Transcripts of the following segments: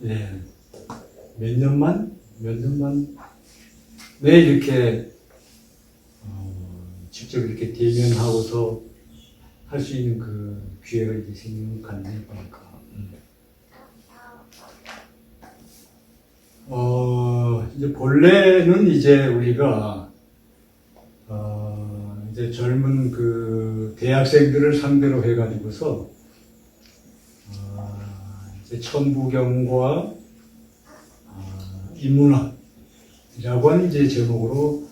예, 몇 년만 왜 이렇게, 직접 이렇게 대면하고서 할 수 있는 그 기회가 이제 생긴 것 같네, 보니까. 이제 본래는 이제 우리가, 이제 젊은 그 대학생들을 상대로 해가지고서, 이제 천부경과 인문학이라고 하는 이제 제목으로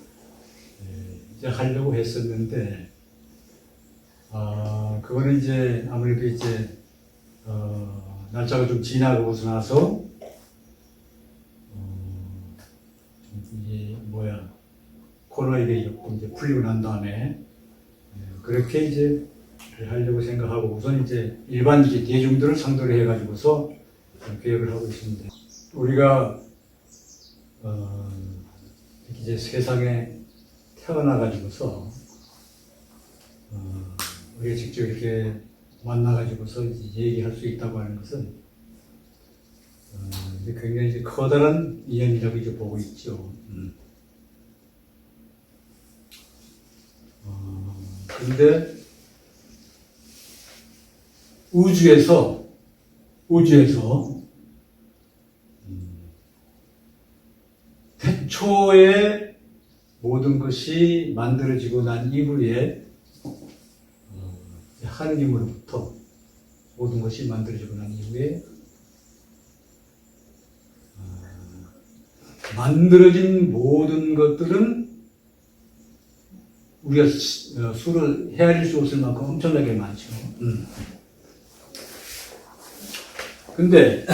이제 하려고 했었는데, 그거는 이제 아무래도 이제, 날짜가 좀 지나고 나서, 코로나19가 이제 풀리고 난 다음에, 그렇게 이제 하려고 생각하고, 우선 이제 일반 이제 대중들을 상대로 해가지고서 계획을 하고 있습니다. 우리가, 이제 세상에 태어나가지고서, 우리가 직접 이렇게 만나가지고서 얘기할 수 있다고 하는 것은, 이제 굉장히 이제 커다란 인연이라고 이제 보고 있죠. 근데 우주에서 태초에 모든 것이 만들어지고 난 이후에 하느님으로부터 모든 것이 만들어지고 난 이후에 만들어진 모든 것들은 우리가 수를 헤아릴 수 없을 만큼 엄청나게 많죠. 근데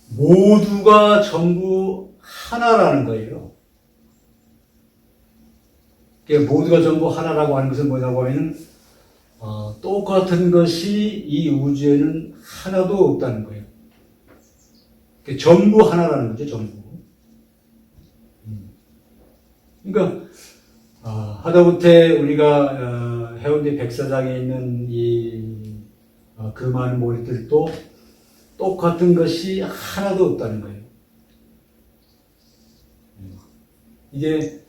모두가 전부 하나라는 거예요. 모두가 전부 하나라고 하는 것은 뭐냐고 하면 똑같은 것이 이 우주에는 하나도 없다는 거예요. 전부 하나라는 거죠, 전부. 그러니까 하다못해 우리가 해운대 백사장에 있는 그 많은 머리들도 똑같은 것이 하나도 없다는 거예요. 이게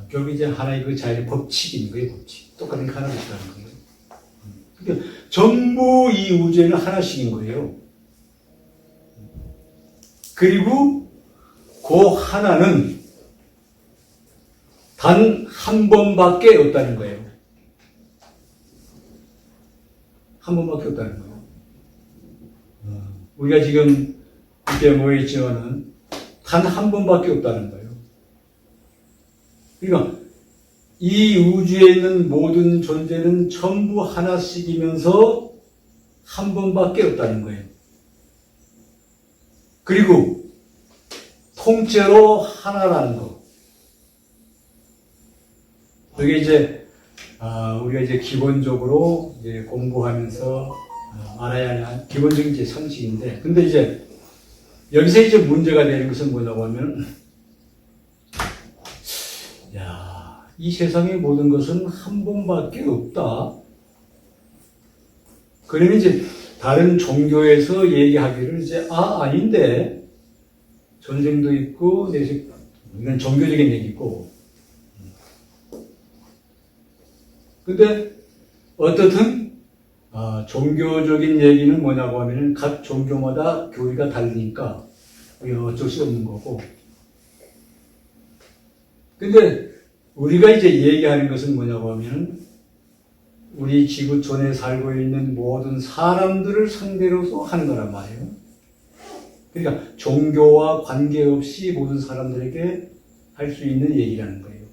결국 이제 하나의 그 자연의 법칙인 거예요, 법칙. 똑같은 게 하나도 없다는 거예요. 그러니까 전부 이 우주에는 하나씩인 거예요. 그리고 그 하나는 단 한 번밖에 없다는 거예요. 한 번밖에 없다는 거예요. 우리가 지금 이렇게 모여있지만은 단 한 번밖에 없다는 거예요. 그러니까 이 우주에 있는 모든 존재는 전부 하나씩이면서 한 번밖에 없다는 거예요. 그리고 통째로 하나라는 거. 이게 이제 우리가 이제 기본적으로 이제 공부하면서 알아야 하는 기본적인 이제 상식인데, 근데 이제 여기서 이제 문제가 되는 것은 뭐냐고 하면, 이 세상의 모든 것은 한 번밖에 없다. 그러면 이제 다른 종교에서 얘기하기를 이제 아닌데 전쟁도 있고 이건 종교적인 얘기고, 근데 어떻든 종교적인 얘기는 뭐냐고 하면 각 종교마다 교리가 다르니까 어쩔 수 없는 거고, 근데 우리가 이제 얘기하는 것은 뭐냐고 하면 우리 지구촌에 살고 있는 모든 사람들을 상대로서 하는 거란 말이에요. 그러니까 종교와 관계없이 모든 사람들에게 할 수 있는 얘기라는 거예요.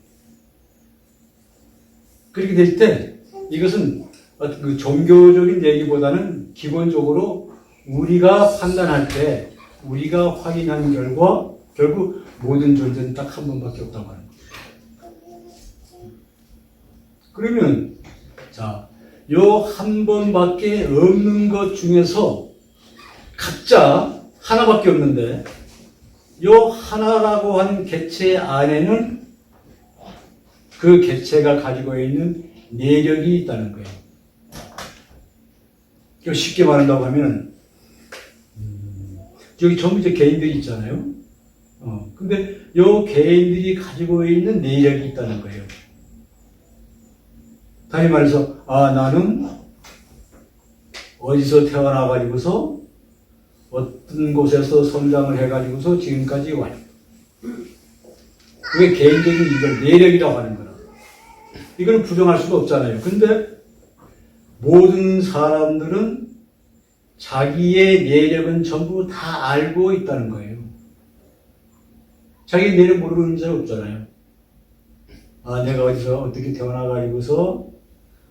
그렇게 될 때 이것은 그 종교적인 얘기보다는 기본적으로 우리가 판단할 때 우리가 확인한 결과 결국 모든 존재는 딱 한 번밖에 없다고 하는 거예요. 그러면 요 한 번밖에 없는 것 중에서 각자 하나밖에 없는데 요 하나라고 하는 객체 안에는 그 개체가 가지고 있는 내력이 있다는 거예요. 쉽게 말한다고 하면 여기 전부 이제 개인들이 있잖아요. 근데 요 개인들이 가지고 있는 내력이 있다는 거예요. 다시 말해서, 나는 어디서 태어나가지고서 어떤 곳에서 성장을 해가지고서 지금까지 왔다. 그게 개인적인 이걸 내력이라고 하는 거라. 이걸 부정할 수도 없잖아요. 근데 모든 사람들은 자기의 내력은 전부 다 알고 있다는 거예요. 자기 내력 모르는 사람 없잖아요. 내가 어디서 어떻게 태어나가지고서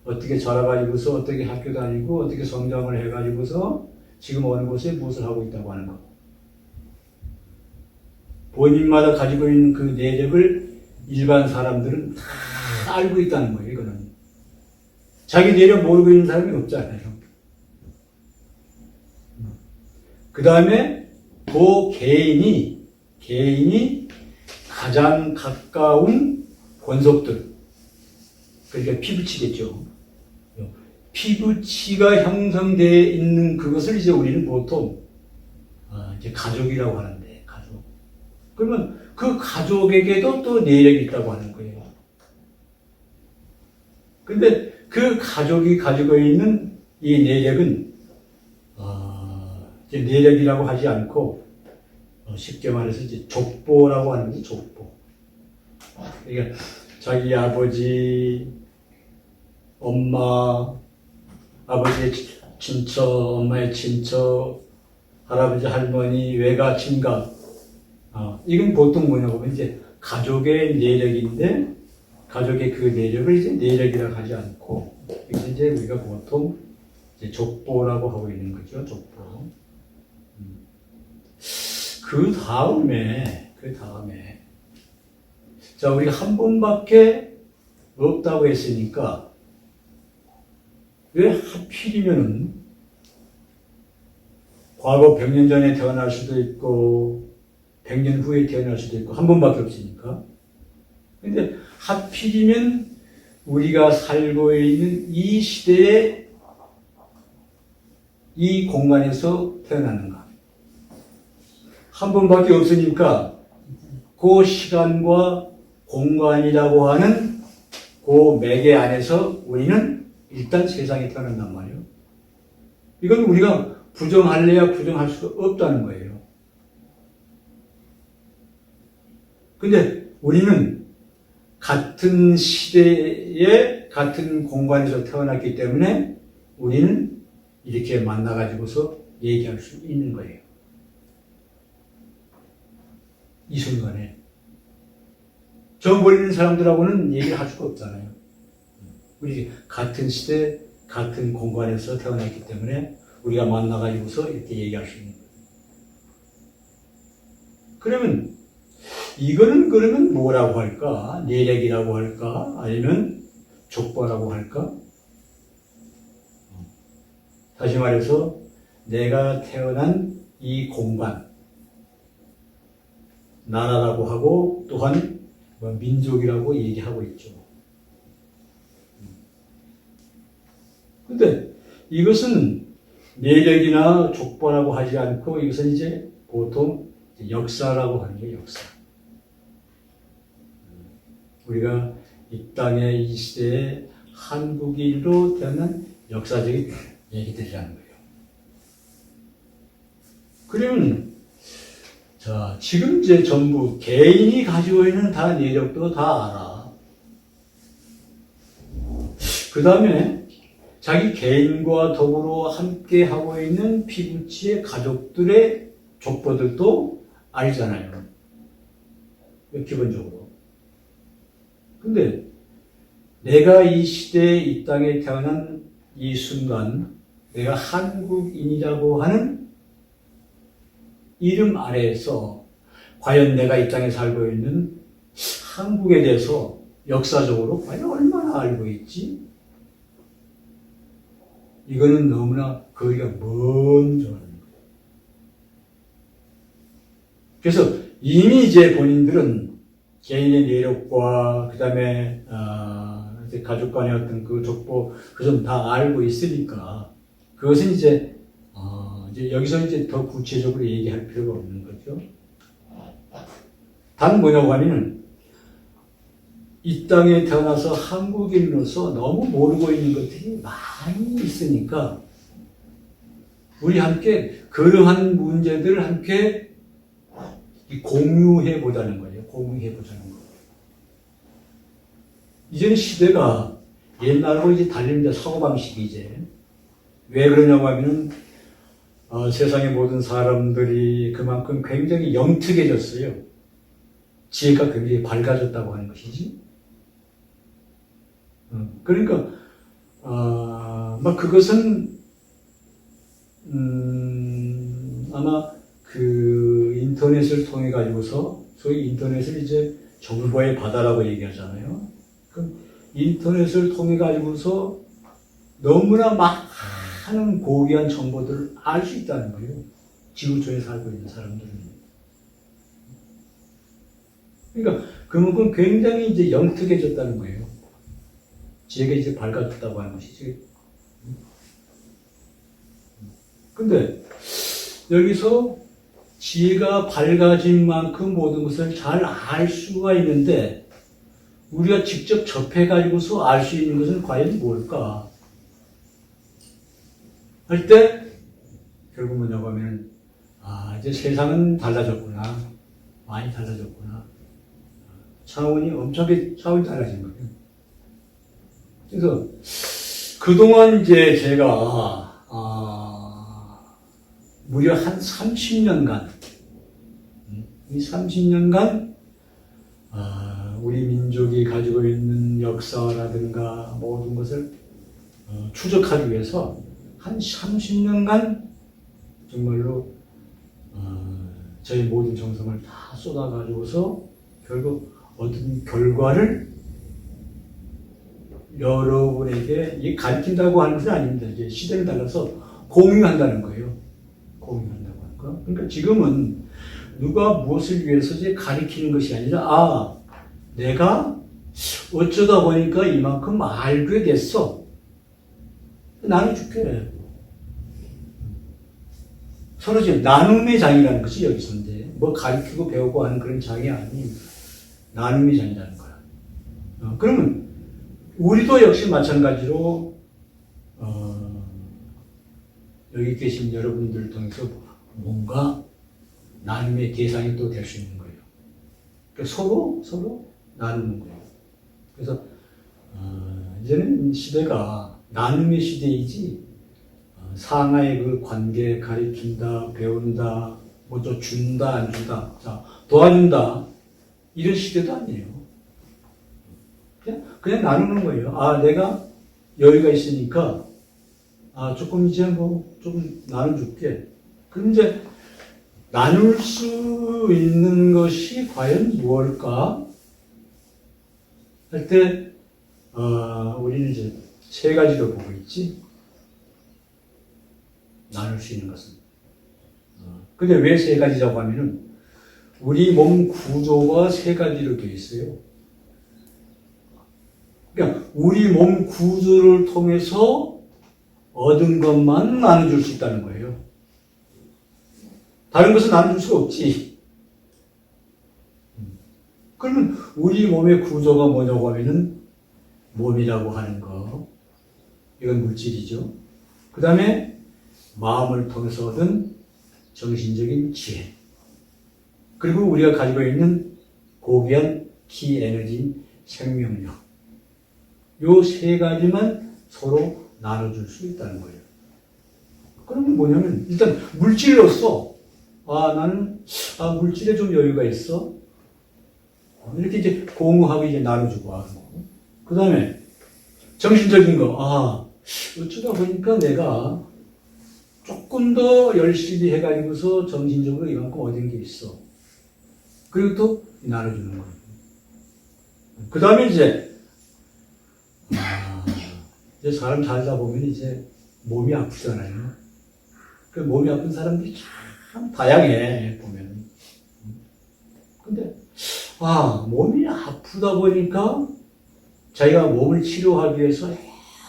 어떻게 자라가지고서 어떻게 학교 다니고 어떻게 성장을 해가지고서 지금 어느 곳에 무엇을 하고 있다고 하는 거. 본인마다 가지고 있는 그 내력을 일반 사람들은 다 알고 있다는 거예요. 이거는 자기 내력 모르고 있는 사람이 없잖아요. 그 다음에 그 개인이 가장 가까운 권속들, 그러니까 피부치겠죠. 피부치가 형성되어 있는 그것을 이제 우리는 보통 이제 가족이라고 하는데, 가족. 그러면 그 가족에게도 또 내력이 있다고 하는 거예요. 근데 그 가족이 가지고 있는 이 내력은 이제 내력이라고 하지 않고 쉽게 말해서 이제 족보라고 하는 거지, 족보. 그러니까 자기 아버지, 엄마, 아버지의 친척, 엄마의 친척, 할아버지, 할머니, 외가, 친가. 이건 보통 뭐냐고 하면 이제 가족의 내력인데, 가족의 그 내력을 이제 내력이라고 하지 않고, 이제 우리가 보통 이제 족보라고 하고 있는 거죠, 족보. 그 다음에, 자, 우리가 한 번밖에 없다고 했으니까, 왜 하필이면은, 과거 100년 전에 태어날 수도 있고, 100년 후에 태어날 수도 있고, 한 번밖에 없으니까. 근데 하필이면 우리가 살고 있는 이 시대에 이 공간에서 태어났는가? 한 번밖에 없으니까 그 시간과 공간이라고 하는 그 매개 안에서 우리는 일단 세상에 태어난단 말이에요. 이건 우리가 부정할래야 부정할 수가 없다는 거예요. 근데 우리는 같은 시대에 같은 공간에서 태어났기 때문에 우리는 이렇게 만나가지고서 얘기할 수 있는 거예요. 이 순간에. 저 멀리 사람들하고는 얘기를 할 수가 없잖아요. 우리 같은 시대, 같은 공간에서 태어났기 때문에 우리가 만나가지고서 이렇게 얘기할 수 있는 거예요. 그러면 이거는 그러면 뭐라고 할까? 내력이라고 할까? 아니면 족보라고 할까? 다시 말해서 내가 태어난 이 공간, 나라라고 하고 또한 민족이라고 얘기하고 있죠. 근데 이것은 내력이나 족보라고 하지 않고 이것은 이제 보통 역사라고 하는 게 역사. 우리가 이 땅에 이 시대에 한국인으로 태어난 역사적인 얘기들이라는 거예요. 그러면 자, 지금 이제 전부 개인이 가지고 있는 다 내력도 다 알아. 그 다음에 자기 개인과 더불어 함께 하고 있는 피부치의 가족들의 족보들도 알잖아요. 기본적으로. 근데 내가 이 시대에 이 땅에 태어난 이 순간 내가 한국인이라고 하는 이름 아래에서 과연 내가 이 땅에 살고 있는 한국에 대해서 역사적으로 과연 얼마나 알고 있지? 이거는 너무나 거리가 먼 점인 거예요. 그래서 이미 이제 본인들은 개인의 내력과 그다음에 이제 가족 간의 어떤 그 족보 그것은 다 알고 있으니까 그것은 이제 여기서 이제 더 구체적으로 얘기할 필요가 없는 거죠. 단 뭐냐고 하면은 이 땅에 태어나서 한국인으로서 너무 모르고 있는 것들이 많이 있으니까 우리 함께 그러한 문제들을 함께 공유해 보자는 거예요. 공유해 보자는 거예요. 이제는 시대가 옛날하고 이제 달립니다. 사고방식이 이제. 왜 그러냐고 하면은, 세상의 모든 사람들이 그만큼 굉장히 영특해졌어요. 지혜가 굉장히 밝아졌다고 하는 것이지. 그러니까, 막 그것은, 아마 그 인터넷을 통해 가지고서 소위 인터넷을 이제 정보의 바다라고 얘기하잖아요. 그 인터넷을 통해 가지고서 너무나 많은 고귀한 정보들을 알 수 있다는 거예요. 지구촌에 살고 있는 사람들은. 그러니까 그만큼 굉장히 이제 영특해졌다는 거예요. 지혜가 이제 밝아졌다고 하는 것이지. 근데 여기서 지혜가 밝아진 만큼 모든 것을 잘 알 수가 있는데 우리가 직접 접해가지고서 알 수 있는 것은 과연 뭘까? 할 때 결국 뭐냐고 하면 이제 세상은 달라졌구나. 많이 달라졌구나. 차원이 달라진 거예요. 그래서 그동안 이제 제가 무려 한 30년간, 이 30년간, 우리 민족이 가지고 있는 역사라든가 모든 것을 추적하기 위해서 한 30년간 정말로 저희 모든 정성을 다 쏟아가지고서 결국 얻은 결과를 여러분에게 가르친다고 하는 것은 아닙니다. 이제 시대를 달라서 공유한다는 거예요. 공유한다고 하는 거. 그러니까 지금은 누가 무엇을 위해서 이제 가르치는 것이 아니라, 내가 어쩌다 보니까 이만큼 알게 됐어. 나눠줄게. 서로 지금 나눔의 장이라는 것이 여기서 이제 뭐 가르치고 배우고 하는 그런 장이 아닌 나눔의 장이라는 거야. 그러면 우리도 역시 마찬가지로 여기 계신 여러분들을 통해서 뭔가 나눔의 대상이 또 될 수 있는 거예요. 그러니까 서로 나누는 거예요. 그래서 이제는 시대가 나눔의 시대이지 상하의 그 관계 가리킨다, 배운다, 뭐 또 준다, 안 준다, 자 도와준다 이런 시대도 아니에요. 그냥 나누는 거예요. 내가 여유가 있으니까 조금 이제 뭐 좀 나눠줄게. 그럼 이제 나눌 수 있는 것이 과연 무엇일까? 할 때 우리는 이제 세 가지로 보고 있지. 나눌 수 있는 것은. 근데 왜 세 가지라고 하면은 우리 몸 구조가 세 가지로 되어 있어요. 그러니까 우리 몸 구조를 통해서 얻은 것만 나눠줄 수 있다는 거예요. 다른 것은 나눠줄 수가 없지. 그러면 우리 몸의 구조가 뭐냐고 하면은 몸이라고 하는 거. 이건 물질이죠. 그 다음에 마음을 통해서 얻은 정신적인 지혜. 그리고 우리가 가지고 있는 고귀한 키 에너지인 생명력. 요 세 가지만 서로 나눠줄 수 있다는 거예요. 그러면 뭐냐면, 일단 물질로서, 나는, 물질에 좀 여유가 있어. 이렇게 이제 공유하고 이제 나눠주고 하고. 그 다음에 정신적인 거, 어쩌다 보니까 내가 조금 더 열심히 해가지고서 정신적으로 이만큼 얻은 게 있어. 그리고 또 나눠주는 거예요. 그 다음에 이제 사람 살다 보면 이제 몸이 아프잖아요. 그 몸이 아픈 사람들이 참 다양해, 보면. 근데, 몸이 아프다 보니까 자기가 몸을 치료하기 위해서 여러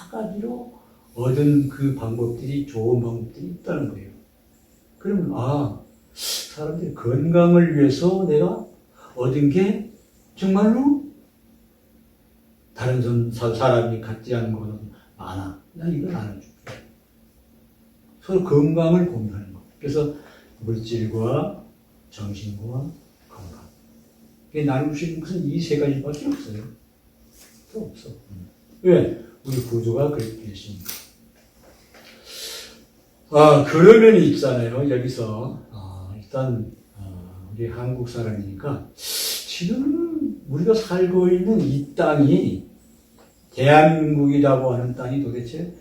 가지로 얻은 그 방법들이 좋은 방법들이 있다는 거예요. 그러면 사람들이 건강을 위해서 내가 얻은 게 정말로 다른 사람이 갖지 않은 거는 많아. 난 이걸 안 해줄게. 서로 건강을 공유하는 거. 그래서 물질과 정신과 건강. 나눌 수 있는 것은 이 세 가지밖에 없어요. 또 없어. 왜? 우리 구조가 그렇게 되십니다. 그러면 있잖아요. 여기서 일단 우리 한국 사람이니까 지금 우리가 살고 있는 이 땅이 대한민국이라고 하는 땅이 도대체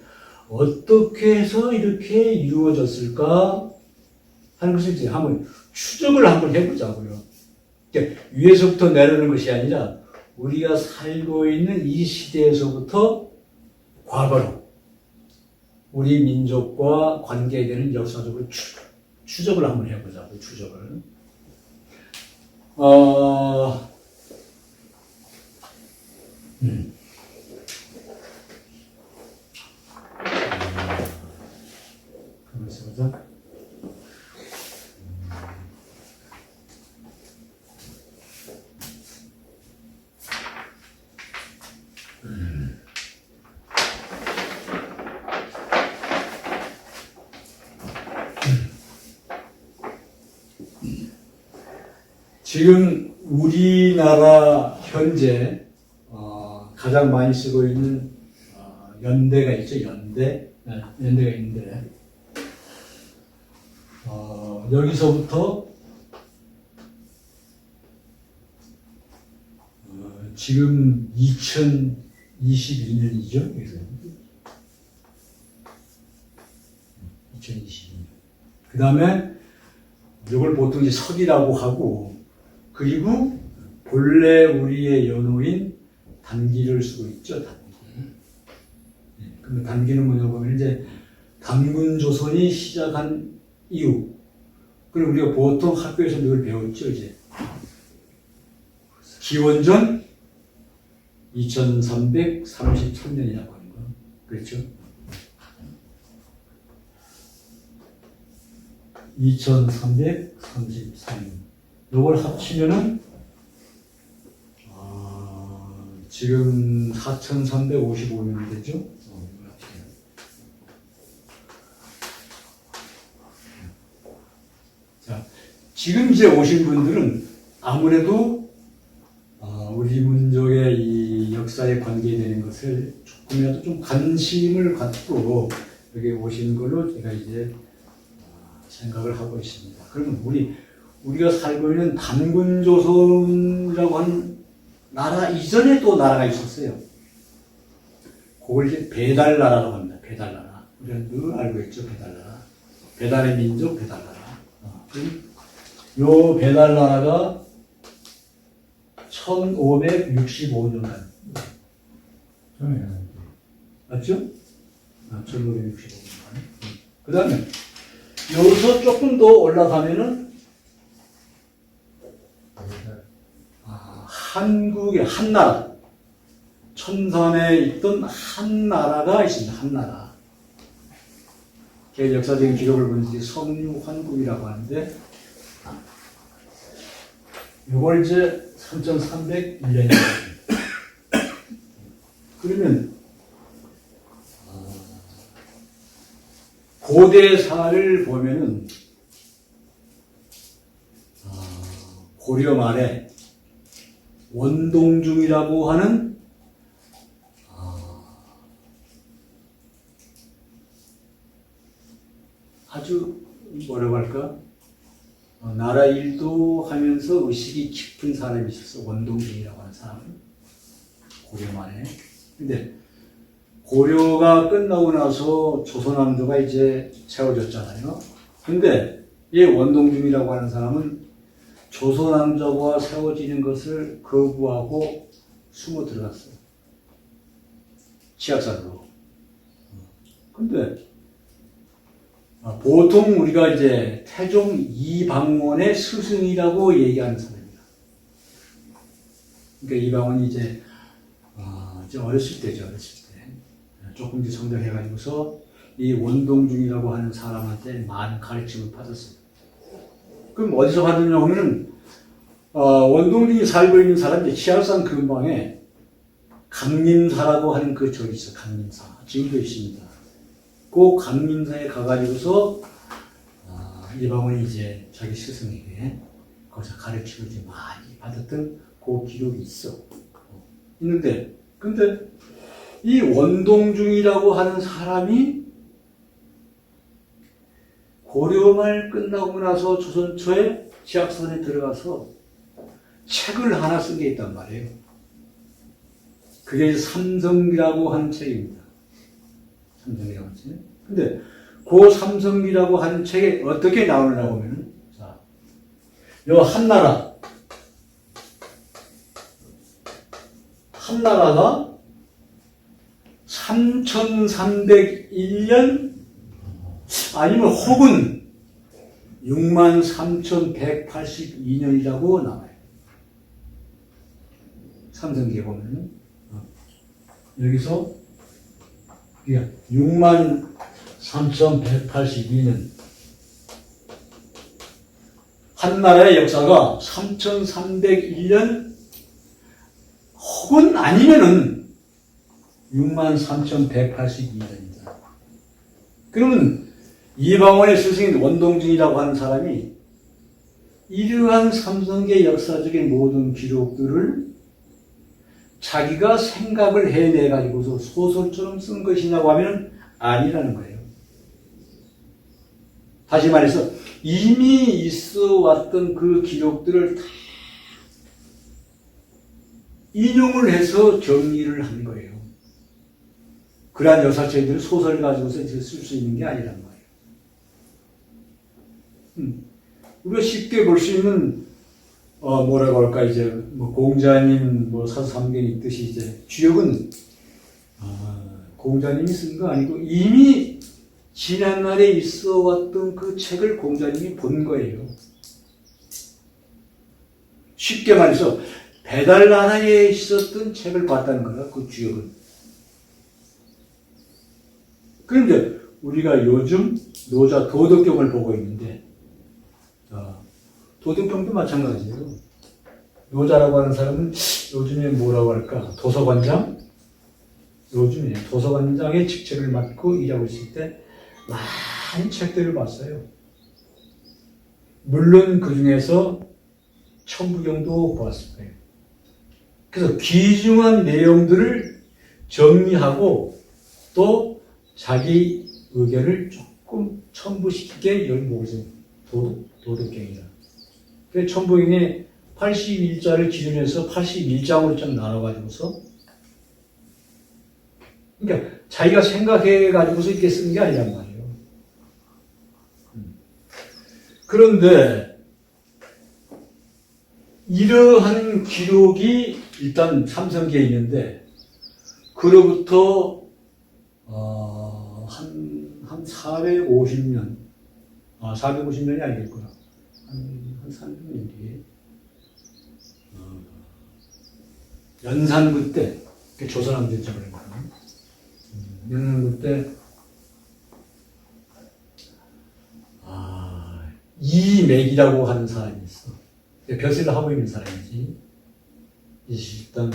어떻게 해서 이렇게 이루어졌을까 하는 것을 이제 한번 추적을 한번 해보자고요. 그러니까 위에서부터 내려오는 것이 아니라 우리가 살고 있는 이 시대에서부터 과거로 우리 민족과 관계되는 역사적으로 추적을 한번 해보자고요. 추적을. 가만있어 보자. 지금 우리나라 현재 가장 많이 쓰고 있는 연대가 있죠. 연대가 있는데 여기서부터 지금 2021년이죠. 2022년. 그 다음에 이걸 보통 이제 석이라고 하고, 그리고 본래 우리의 연호인 단기를 쓰고 있죠. 단기. 그럼 단기는 뭐냐고 하면 이제 단군조선이 시작한 이후. 그리고 우리가 보통 학교에서 이걸 배웠죠. 이제 기원전 2333년이라고 하는 거. 그렇죠? 2333년. 요걸 합치면은 지금 4355년이 되죠? 자, 지금 이제 오신 분들은 아무래도 우리 민족의 이 역사에 관계되는 것을 조금이라도 좀 관심을 갖고 여기 오신 걸로 제가 이제 생각을 하고 있습니다. 그러면 우리가 살고 있는 단군조선이라고 하는 나라 이전에 또 나라가 있었어요. 그걸 이제 배달나라라고 합니다. 배달나라. 우리가 늘 알고 있죠. 배달나라. 배달의 민족 배달나라. 요 배달나라가 1565년. 맞죠? 1565년. 그 다음에 여기서 조금 더 올라가면은 한국의 한나라, 천산에 있던 한나라가 있습니다. 한나라. 그 역사적인 기록을 보면 성유환국이라고 하는데, 이걸 이제 3301년입니다. 그러면 고대사를 보면은 고려 말에 원동중이라고 하는 아주 뭐라고 할까? 나라 일도 하면서 의식이 깊은 사람이 있었어. 원동중이라고 하는 사람은 고려 말에. 근데 고려가 끝나고 나서 조선왕조가 이제 세워졌잖아요. 근데 이 원동중이라고 하는 사람은 조선왕조가 세워지는 것을 거부하고 숨어 들어갔어요. 치악산으로. 근데 보통 우리가 이제 태종 이방원의 스승이라고 얘기하는 사람입니다. 그러니까 이방원이 이제 어렸을 때죠, 어렸을 때. 조금 이제 성장해가지고서 이 원동중이라고 하는 사람한테 많은 가르침을 받았어요. 그럼 어디서 받느냐 하면은, 원동중이 살고 있는 사람이 치알산 근방에 강림사라고 하는 그 절이 있어요, 강림사. 지금도 있습니다. 그 강림사에 가가지고서, 이방원이 이제 자기 스승에게 거기서 가르침을 좀 많이 받았던 그 기록이 있어. 있는데, 근데 이 원동중이라고 하는 사람이 고려말 끝나고 나서 조선 초에 지학선에 들어가서 책을 하나 쓴 게 있단 말이에요. 그게 삼성기라고 하는 책입니다. 삼성기라고 하는 책. 근데 그 삼성기라고 하는 책에 어떻게 나오느냐고 하면은, 자, 요 한나라가 3301년 아니면 혹은 63,182년이라고 나와요. 삼성기에 보면은 여기서 63,182년 한나라의 역사가 3301년 혹은 아니면은 63,182년이다. 그러면 이방원의 스승인 원동중이라고 하는 사람이 이러한 삼성계 역사적인 모든 기록들을 자기가 생각을 해내가지고서 소설처럼 쓴 것이냐고 하면 아니라는 거예요. 다시 말해서 이미 있어 왔던 그 기록들을 다 인용을 해서 정리를 한 거예요. 그러한 역사책들을 소설 가지고서 쓸 수 있는 게 아니란 말이에요. 우리가 쉽게 볼 수 있는 뭐라고 할까 이제 뭐 공자님 뭐 사서삼경이 있듯이 이제 주역은 공자님이 쓴 거 아니고 이미 지난날에 있어 왔던 그 책을 공자님이 본 거예요. 쉽게 말해서 배달나라에 있었던 책을 봤다는 거야, 그 주역은. 그런데 우리가 요즘 노자 도덕경을 보고 있는데, 도덕경도 마찬가지예요. 노자라고 하는 사람은 요즘에 뭐라고 할까? 도서관장? 요즘에 도서관장의 직책을 맡고 일하고 있을 때 많은 책들을 봤어요. 물론 그 중에서 천부경도 보았을 거예요. 그래서 귀중한 내용들을 정리하고 또 자기 의견을 조금 첨부시키게 열모으죠. 도덕경이라. 그래서 천부경에 81자를 기준해서 81장으로 좀 나눠가지고서 그러니까 자기가 생각해가지고서 이렇게 쓴 게 아니란 말이에요. 그런데 이러한 기록이 일단 삼성기에 있는데 그로부터 한 450년 450년이 아니겠구나. 한 300년 뒤에 연산구 때 조선왕조 때문에 연산구 때 이맥이라고 하는 사람이 있어. 벼슬을 하고 있는 사람이지. 예십당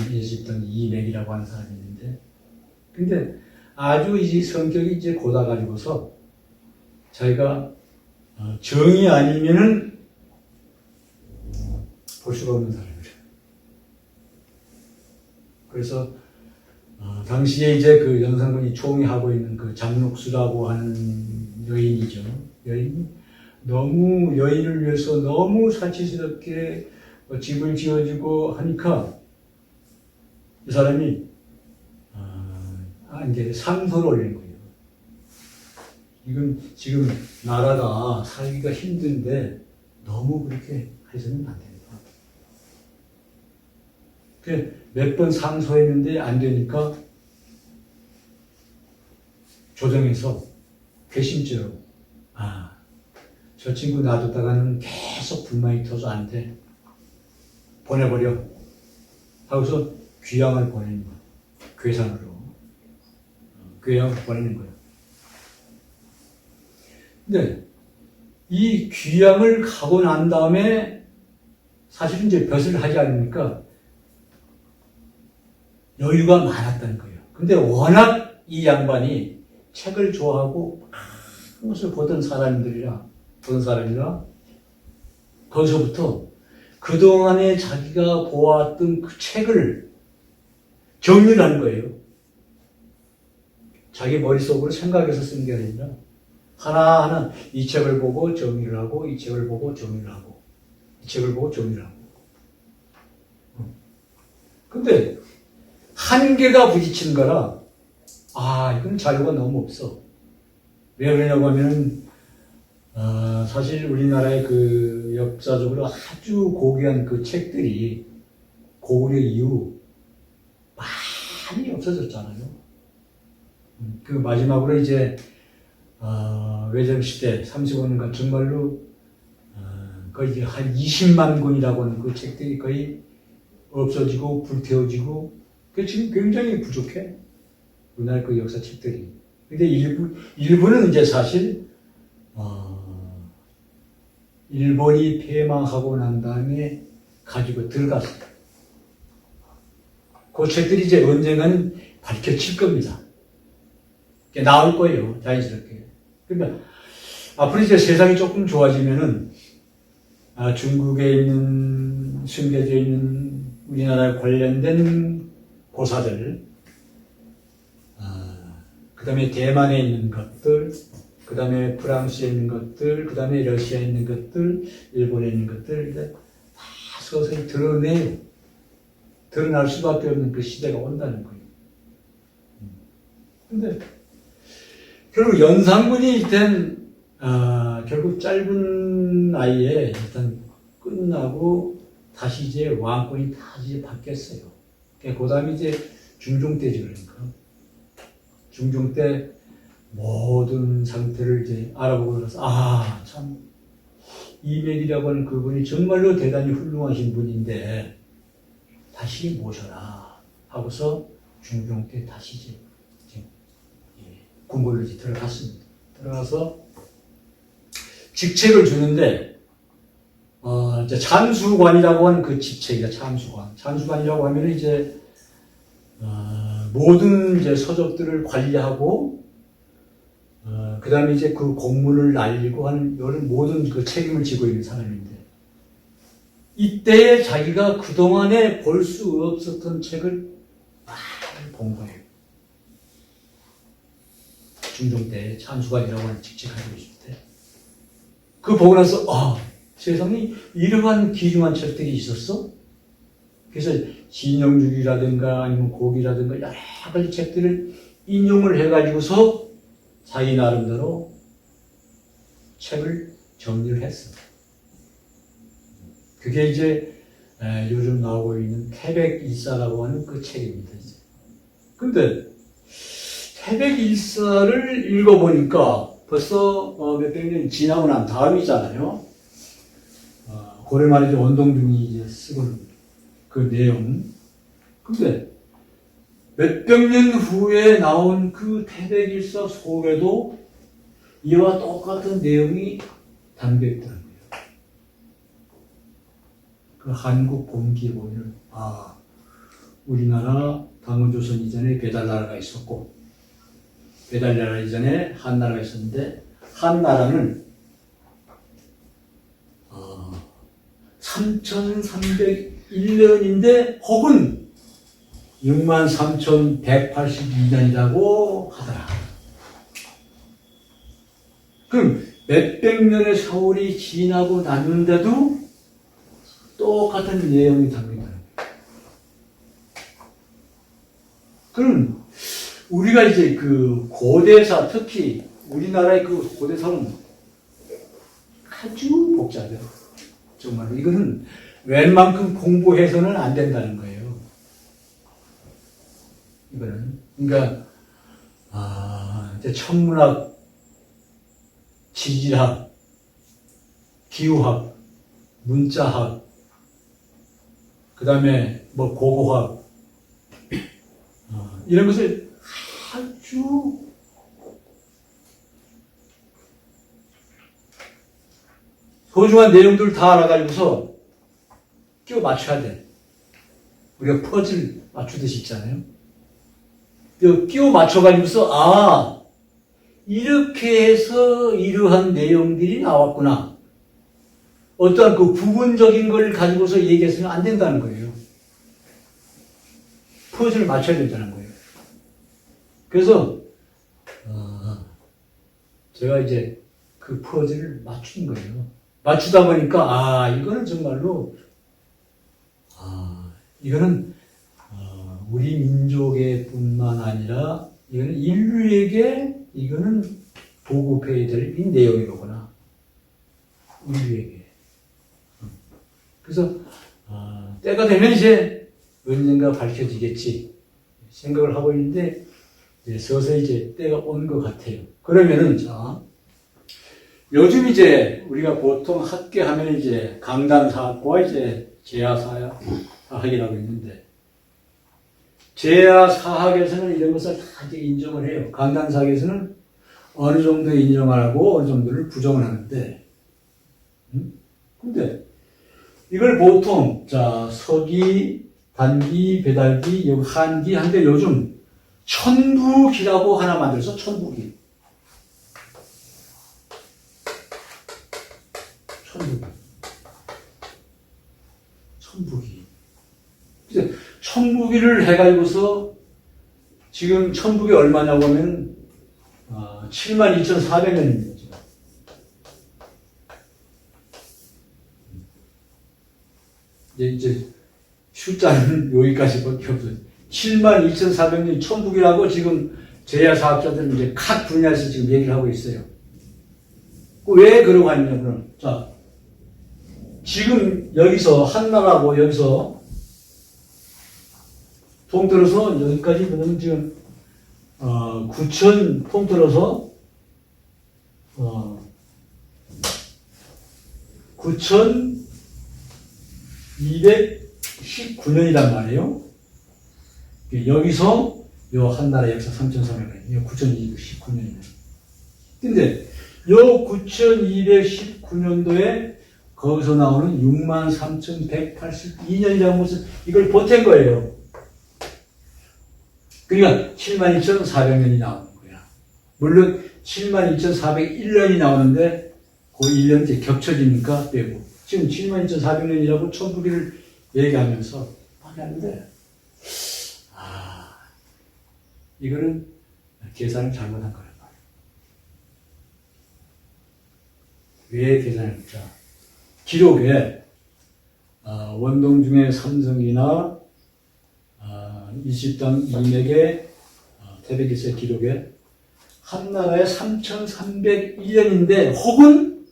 이맥이라고 하는 사람이 있는데, 근데 아주 이 성격이 이제 고다가지고서 자기가 정이 아니면은 볼 수가 없는 사람이에요. 그래서 당시에 이제 그 연산군이 총애하고 있는 그 장육수라고 하는 여인이죠. 여인이 너무 여인을 위해서 너무 사치스럽게 집을 지어주고 하니까 이 사람이 이제 상소를 올린 거예요. 이건 지금 나라가 살기가 힘든데 너무 그렇게 해서는 안 된다. 몇 번 상소했는데 안 되니까 조정에서 괘씸죄로 저 친구 놔뒀다가는 계속 불만이 터서 안 돼. 보내버려. 하고서 귀향을 보내는 거예요. 괴산으로. 귀향을 보내는 거예요. 근데 이 귀향을 가고 난 다음에 사실은 이제 벼슬을 하지 않으니까 여유가 많았다는 거예요. 근데 워낙 이 양반이 책을 좋아하고 그것을 보던 사람이라 거기서부터 그동안에 자기가 보았던 그 책을 정리를 하는 거예요. 자기 머릿속으로 생각해서 쓴 게 아니라 하나하나 이 책을 보고 정리를 하고 이 책을 보고 정리를 하고 이 책을 보고 정리를 하고. 근데 한계가 부딪히는 거라 이건 자료가 너무 없어. 왜 그러냐고 하면은 사실 우리나라의 그 역사적으로 아주 고귀한 그 책들이 고구려 이후 많이 없어졌잖아요. 그 마지막으로 이제 외정시대 35년간 정말로 거의 이제 한 20만 권이라고 하는 그 책들이 거의 없어지고 불태워지고 그 지금 굉장히 부족해. 우리나라 그 역사 책들이. 근데 일부는 이제 사실 일본이 폐망하고 난 다음에 가지고 들어갔어요. 그 책들이 이제 언젠가는 밝혀질 겁니다. 나올 거예요, 자연스럽게. 그러니까 앞으로 이제 세상이 조금 좋아지면은 중국에 있는 숨겨져 있는 우리나라에 관련된 고사들, 그 다음에 대만에 있는 것들, 그 다음에 프랑스에 있는 것들, 그 다음에 러시아에 있는 것들, 일본에 있는 것들, 다 서서히 드러날 수밖에 없는 그 시대가 온다는 거예요. 근데 결국 연산군이 일단 결국 짧은 나이에 일단 끝나고 다시 이제 왕권이 다시 바뀌었어요. 그 다음에 이제 중종 때지 그러니까. 중종 때 모든 상태를 이제 알아보고 나서 참 이맥이라고 하는 그분이 정말로 대단히 훌륭하신 분인데 다시 모셔라 하고서 중종 때 다시 이제 궁궐로 이제 들어갔습니다. 들어가서 직책을 주는데 이제 참수관이라고 하는 그 직책이다. 참수관이라고 하면 이제 모든 이제 서적들을 관리하고 그 다음에 이제 그 공문을 날리고 하는 이런 모든 그 책임을 지고 있는 사람인데 이때에 자기가 그동안에 볼 수 없었던 책을 많이 본 거예요. 중종 때 참수관이라고 하는 직책 가지고 있을 때. 그거 보고 나서 세상에 이러한 귀중한 책들이 있었어? 그래서 진영주기라든가 아니면 고기라든가 여러 가지 책들을 인용을 해가지고서 자기 나름대로 책을 정리를 했어. 그게 이제 요즘 나오고 있는 태백일사라고 하는 그 책입니다. 근데 태백일사를 읽어보니까 벌써 몇백 년이 지나고 난 다음이잖아요. 고려 말에 이제 원동중이 이제 쓰고 그 내용. 근데 몇백 년 후에 나온 그 태백일사 속에도 이와 똑같은 내용이 담겨있더라고요. 그 한국 본기에 보면 우리나라 당원조선 이전에 배달나라가 있었고 배달나라 이전에 한나라가 있었는데 한나라는 3301년인데 혹은 63,182년이라고 하더라. 그럼 몇백 년의 세월이 지나고 났는데도 똑같은 내용이 담긴다는 거예요. 그럼 우리가 이제 그 고대사, 특히 우리나라의 그 고대사는 아주 복잡해요. 정말로. 이거는 웬만큼 공부해서는 안 된다는 거예요. 이거는. 그러니까, 이제 천문학, 지질학, 기후학, 문자학, 그 다음에 뭐 고고학, 이런 것을 아주 소중한 내용들을 다 알아가지고서 끼워 맞춰야 돼. 우리가 퍼즐 맞추듯이 있잖아요. 끼워 맞춰가지고서, 아, 이렇게 해서 이러한 내용들이 나왔구나. 어떠한 그 부분적인 걸 가지고서 얘기해서는 안 된다는 거예요. 퍼즐을 맞춰야 된다는 거예요. 그래서, 제가 이제 그 퍼즐을 맞춘 거예요. 맞추다 보니까, 이거는 정말로, 이거는, 우리 민족의 뿐만 아니라, 이거는 인류에게, 이거는 보급해야 될 이 내용이로구나. 인류에게. 그래서, 때가 되면 이제 언젠가 밝혀지겠지. 생각을 하고 있는데, 이제 서서히 이제 때가 온 것 같아요. 그러면은, 자, 요즘 이제 우리가 보통 학계 하면 이제 강단사학과 이제 제야사학이라고 있는데, 제야사학에서는 이런 것을 다 이제 인정을 해요. 강단사학에서는 어느 정도 인정을 하고 어느 정도를 부정을 하는데, 근데 이걸 보통, 자, 서기, 단기, 배달기, 한기 한데 요즘 천부기라고 하나 만들어서 천부기. 천부기. 천부기를 해가지고서 지금 천부기 얼마냐고 하면 72,400년입니다. 이제 숫자는 여기까지밖에 없어요. 72,400년 천부기라고 지금 제야사학자들은 이제 각 분야에서 지금 얘기를 하고 있어요. 왜 그러고 하냐면, 자, 지금 여기서 한나라고 여기서 통틀어서 여기까지 보면 지금 9천 통틀어서 9,219년이란 말이에요. 여기서 요 한나라 역사 3,300년, 9,219년이네. 근데 요 9,219년도에 거기서 나오는 63,182년이라는 것은 이걸 보탠 거예요. 그러니까 72,400년이 나오는 거야. 물론 72,401년이 나오는데 그 1년 이제 겹쳐지니까 빼고 지금 72,400년이라고 천부기를 얘기하면서 하는데 이거는 계산을 잘못한 거란 말이에요. 왜 계산을 했자? 기록에 원동중의 삼성이나 일십당 이맥의 태백일서 기록에 한나라의 3,301년인데 혹은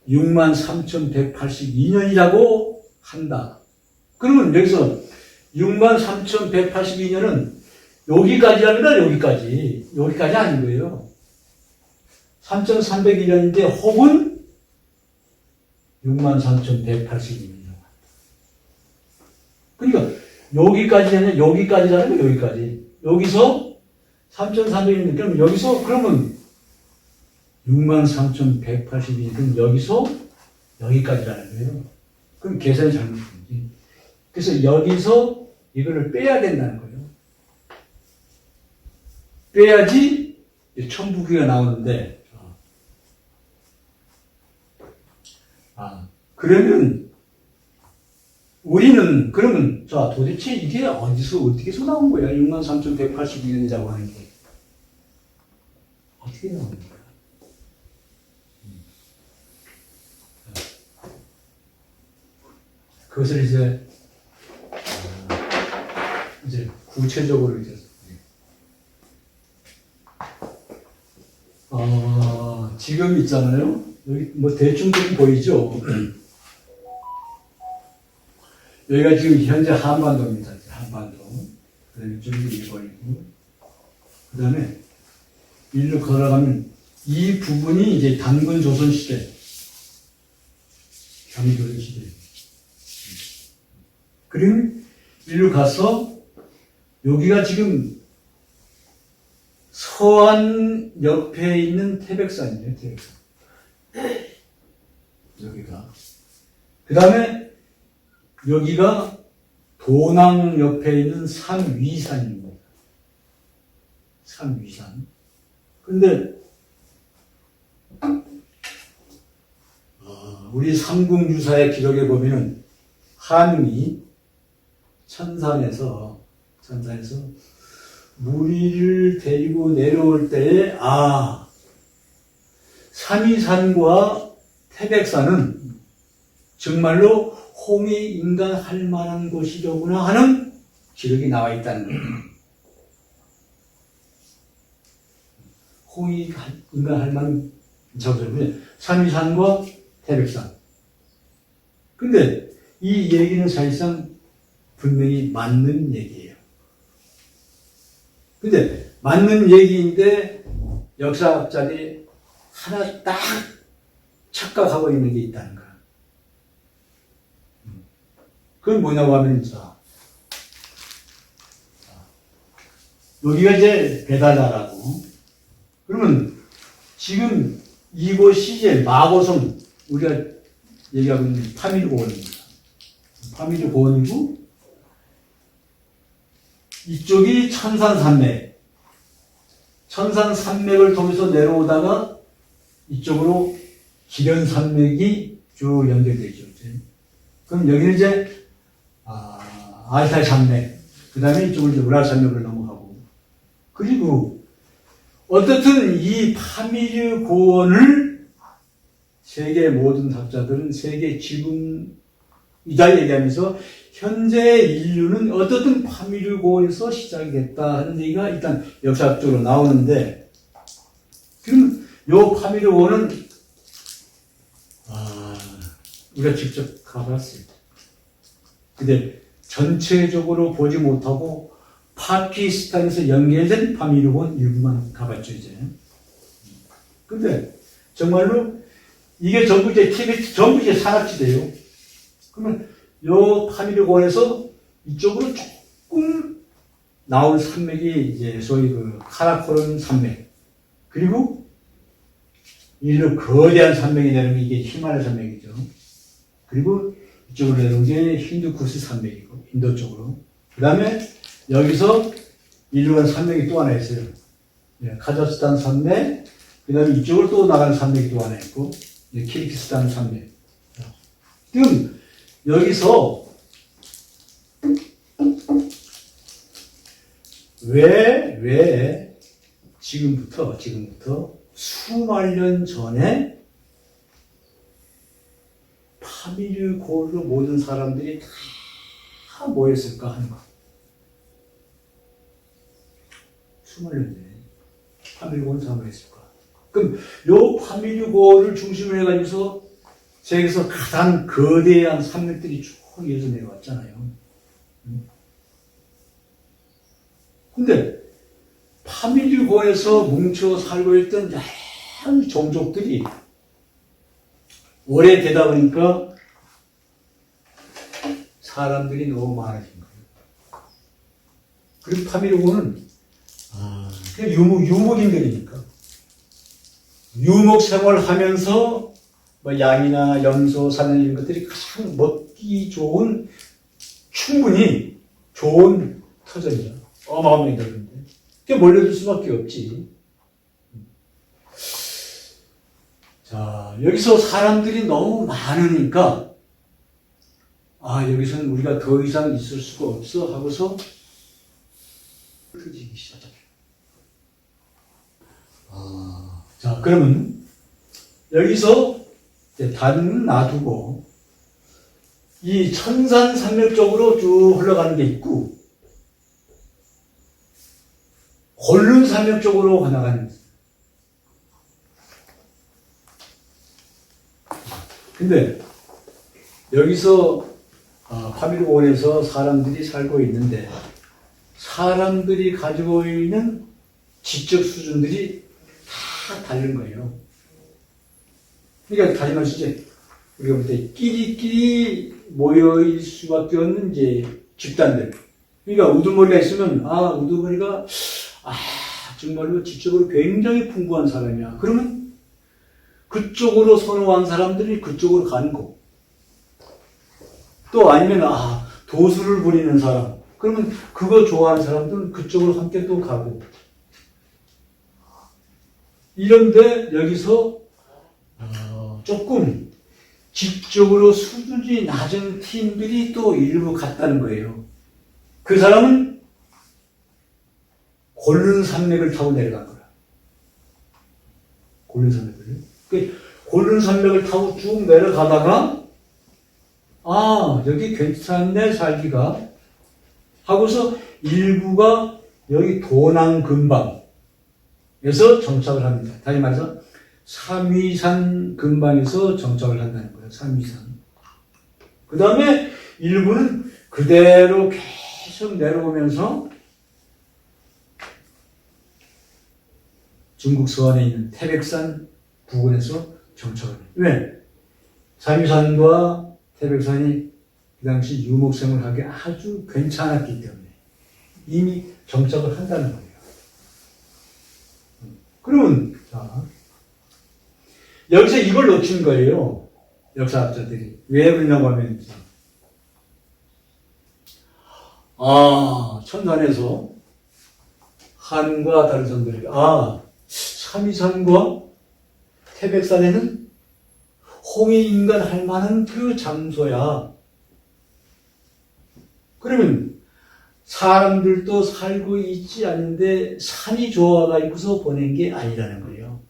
63,182년이라고 한다. 그러면 여기서 63,182년은 여기까지라는 건 여기까지 아닌 거예요. 3,301년인데 혹은 63,182년이라고 한다. 그러니까 여기까지는 여기까지라는 건 여기까지. 여기서 3,300년, 그럼 여기서, 그러면 63,182년, 그럼 여기서 여기까지라는 거예요. 그럼 계산이 잘못된 거지. 그래서 여기서 이거를 빼야 된다는 거예요. 빼야지 천부기가 나오는데, 그러면 우리는 그러면 자 도대체 이게 어디서 나온 거야? 63,182년이라고 하는 게 어떻게 나온 거야? 그것을 이제 구체적으로 이제 지금 있잖아요. 여기 뭐 대충 좀 보이죠? 여기가 지금 현재 한반도입니다. 한반도. 그 다음에 이쪽이 일본이고. 그 다음에 일로 걸어가면 이 부분이 이제 단군 조선 시대. 단군 조선 시대. 그럼 일로 가서 여기가 지금 서안 옆에 있는 태백산이에요. 태백산. 여기가. 그 다음에 여기가 도낭 옆에 있는 삼위산입니다. 삼위산. 근데 우리 삼국유사의 기록에 보면은 한이 천산에서 무리를 데리고 내려올 때에 삼위산과 태백산은 정말로 홍이 인가할 만한 곳이로구나 하는 기록이 나와 있다는 거예요. 홍이 인가할 만한 장소군요. 삼위산과 태백산. 근데 이 얘기는 사실상 분명히 맞는 얘기예요. 근데 맞는 얘기인데 역사학자들이 하나 딱 착각하고 있는 게 있다는 거야. 그건 뭐냐고 하면 여기가 이제 베달라라고. 그러면 지금 이곳이 이제 마고성, 우리가 얘기하고 있는 파밀고원입니다. 파밀고원이고 이쪽이 천산산맥. 천산산맥을 통해서 내려오다가 이쪽으로 기련산맥이 쭉 연결되어 있죠. 그럼 여기는 이제 알타이 산맥, 그 다음에 이쪽으로 이제 우랄 산맥을 넘어가고, 그리고 어떻든 이 파미르 고원을 세계 모든 학자들은 세계 지붕이다 얘기하면서 현재 인류는 어떻든 파미르 고원에서 시작이 됐다 하는 얘기가 일단 역사적으로 나오는데, 그럼 요 파미르 고원은 우리가 직접 가봤어요. 근데 전체적으로 보지 못하고 파키스탄에서 연결된 파미르 고원 일부만 가봤죠, 이제. 근데 정말로 이게 전부 이제 티베트, 전부 이제 산악지대예요. 그러면 요 파미르 고원에서 이쪽으로 조금 나온 산맥이 이제 소위 그 카라코름 산맥, 그리고 일로 거대한 산맥이 되는 게 이게 히말라야 산맥이죠. 그리고 이쪽으로 내려온 게 힌두쿠스 산맥이고, 인도 쪽으로. 그 다음에 여기서 일로 간 산맥이 또 하나 있어요. 카자흐스탄 산맥, 그 다음에 이쪽으로 또 나가는 산맥이 또 하나 있고, 키르기스탄 산맥. 지금 여기서 왜 지금부터 수만 년 전에 파미르 고원으로 모든 사람들이 다 모였을까 하는 거. 수만 년 전에 파미르 고원을 다 모였을까. 그럼 요 파미르 고원을 중심으로 해가지고서 세계에서 가장 거대한 산맥들이 쭉 이어져 내려왔잖아요. 근데 파미르 고원에서 뭉쳐 살고 있던 다양한 종족들이 오래되다 보니까 사람들이 너무 많아진 거예요. 그리고 파미르 고원은 그냥 유목인들이니까 유목 생활하면서 뭐 양이나 염소, 사냥 이런 것들이 가장 먹기 좋은 충분히 좋은 터전이죠. 어마어마하게 넓은데 그게 몰려들 수밖에 없지. 자, 여기서 사람들이 너무 많으니까 여기서는 우리가 더 이상 있을 수가 없어 하고서 흩어지기 시작해요. 자, 그러면 여기서 다리는 놔두고 이 천산산맥 쪽으로 쭉 흘러가는 게 있고 골룬산맥 쪽으로 나가는 게 있어요. 근데 여기서 파미르 고원에서 사람들이 살고 있는데 사람들이 가지고 있는 지적 수준들이 다 다른 거예요. 그러니까 다시 말해서 이제 우리가 볼 때 끼리끼리 모여일 수밖에 없는 이제 집단들. 그러니까 우두머리가 있으면, 우두머리가, 정말로 지적으로 굉장히 풍부한 사람이야. 그러면 그쪽으로 선호한 사람들이 그쪽으로 가는 거. 또 아니면, 도수를 부리는 사람. 그러면 그거 좋아하는 사람들은 그쪽으로 함께 또 가고. 이런데 여기서, 조금 지적으로 수준이 낮은 팀들이 또 일부 갔다는 거예요. 그 사람은 골른 산맥을 타고 내려간 거야. 골른 산맥을. 그 골른 산맥을 타고 쭉 내려가다가 여기 괜찮네 살기가 하고서 일부가 여기 도낭 근방에서 정착을 합니다. 다시 말해서 삼위산 근방에서 정착을 한다는 거예요. 삼위산. 그 다음에 일부는 그대로 계속 내려오면서 중국 서안에 있는 태백산 부근에서 정착을 해요. 왜? 삼위산과 태백산이 그 당시 유목생을 하기 아주 괜찮았기 때문에 이미 정착을 한다는 거예요. 그러면 여기서 이걸 놓친 거예요. 역사학자들이. 왜 그러냐고 하면 천산에서 한과 다른 선들에게 삼위산과 태백산에는 홍해인간 할 만한 그 장소야. 그러면 사람들도 살고 있지 않은데 산이 좋아가지고서 보낸 게 아니라는 거예요.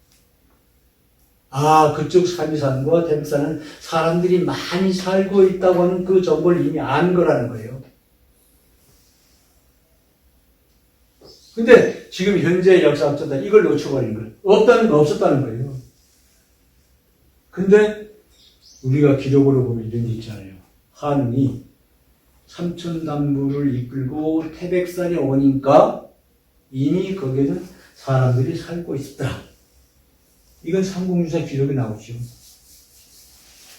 그쪽 삼위산과 태백산은 사람들이 많이 살고 있다고 하는 그 정보를 이미 안 거라는 거예요. 근데 지금 현재 역사학자들 이걸 놓쳐버린 거예요. 없었다는 거예요. 근데 우리가 기록으로 보면 이런 게 있잖아요. 한이 삼천담부를 이끌고 태백산에 오니까 이미 거기에는 사람들이 살고 있었다. 이건 삼국유사 기록에 나오죠.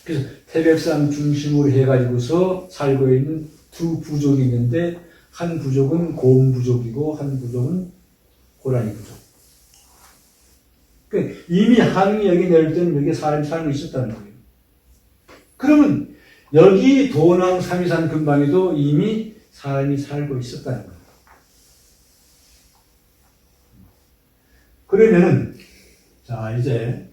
그래서 태백산 중심으로 해가지고서 살고 있는 두 부족이 있는데 한 부족은 고음 부족이고 한 부족은 고라니 부족. 그러니까 이미 한이 여기 내릴 때는 여기 사람이 살고 있었다는 거예요. 그러면 여기 도낭 삼위산 근방에도 이미 사람이 살고 있었다는 거예요. 그러면은 이제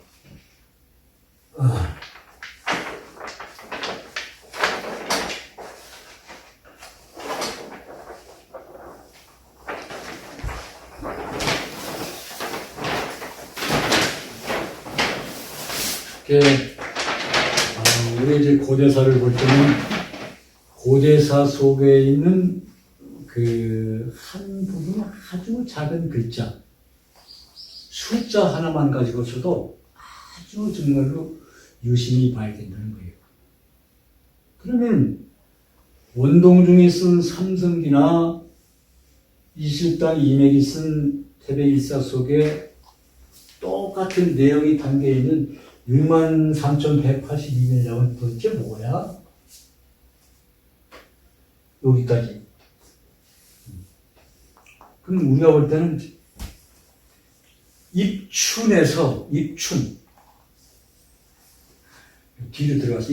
우리 이제 고대사를 볼 때는 고대사 속에 있는 그 한 부분 아주 작은 글자, 숫자 하나만 가지고서도 아주 정말로 유심히 봐야 된다는 거예요. 그러면 원동중이 쓴 삼성기나 이실당 이맥이 쓴 태백일사 속에 똑같은 내용이 담겨있는 63,182년이라고 도대체 뭐야? 여기까지. 그럼 우리가 볼 때는 입춘에서 뒤로 들어가서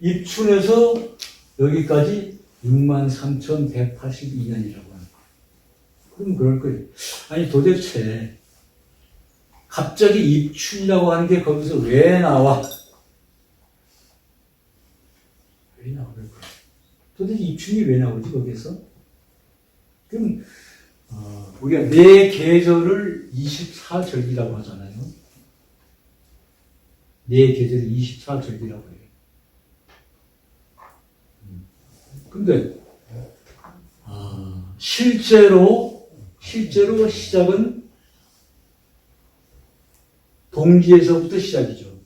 입춘에서 여기까지 63,182년이라고 하는 거예요. 그럼 그럴 거예요. 아니 도대체 갑자기 입춘이라고 하는 게 거기서 왜 나와? 왜 나올까? 도대체 입춘이 왜 나오지 거기서? 그럼 우리가 네 계절을 24절기라고 하잖아요. 네 계절을 24절기라고 해요. 근데 실제로 시작은 동지에서부터 시작이죠.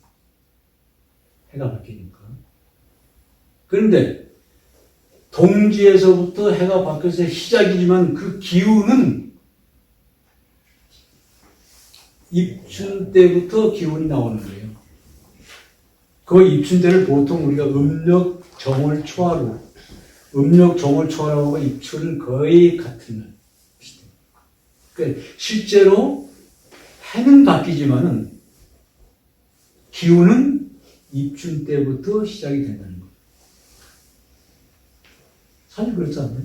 해가 바뀌니까. 그런데 동지에서부터 해가 바뀌어서 시작이지만 그 기운은 입춘 때부터 기운이 나오는 거예요. 그 입춘대를 보통 우리가 음력 정월 초하로, 음력 정월 초하라고 입춘은 거의 같은 날. 그러니까 실제로 해는 바뀌지만은 기운은 입춘 때부터 시작이 된다는 거예요. 사실 그렇지 않나요?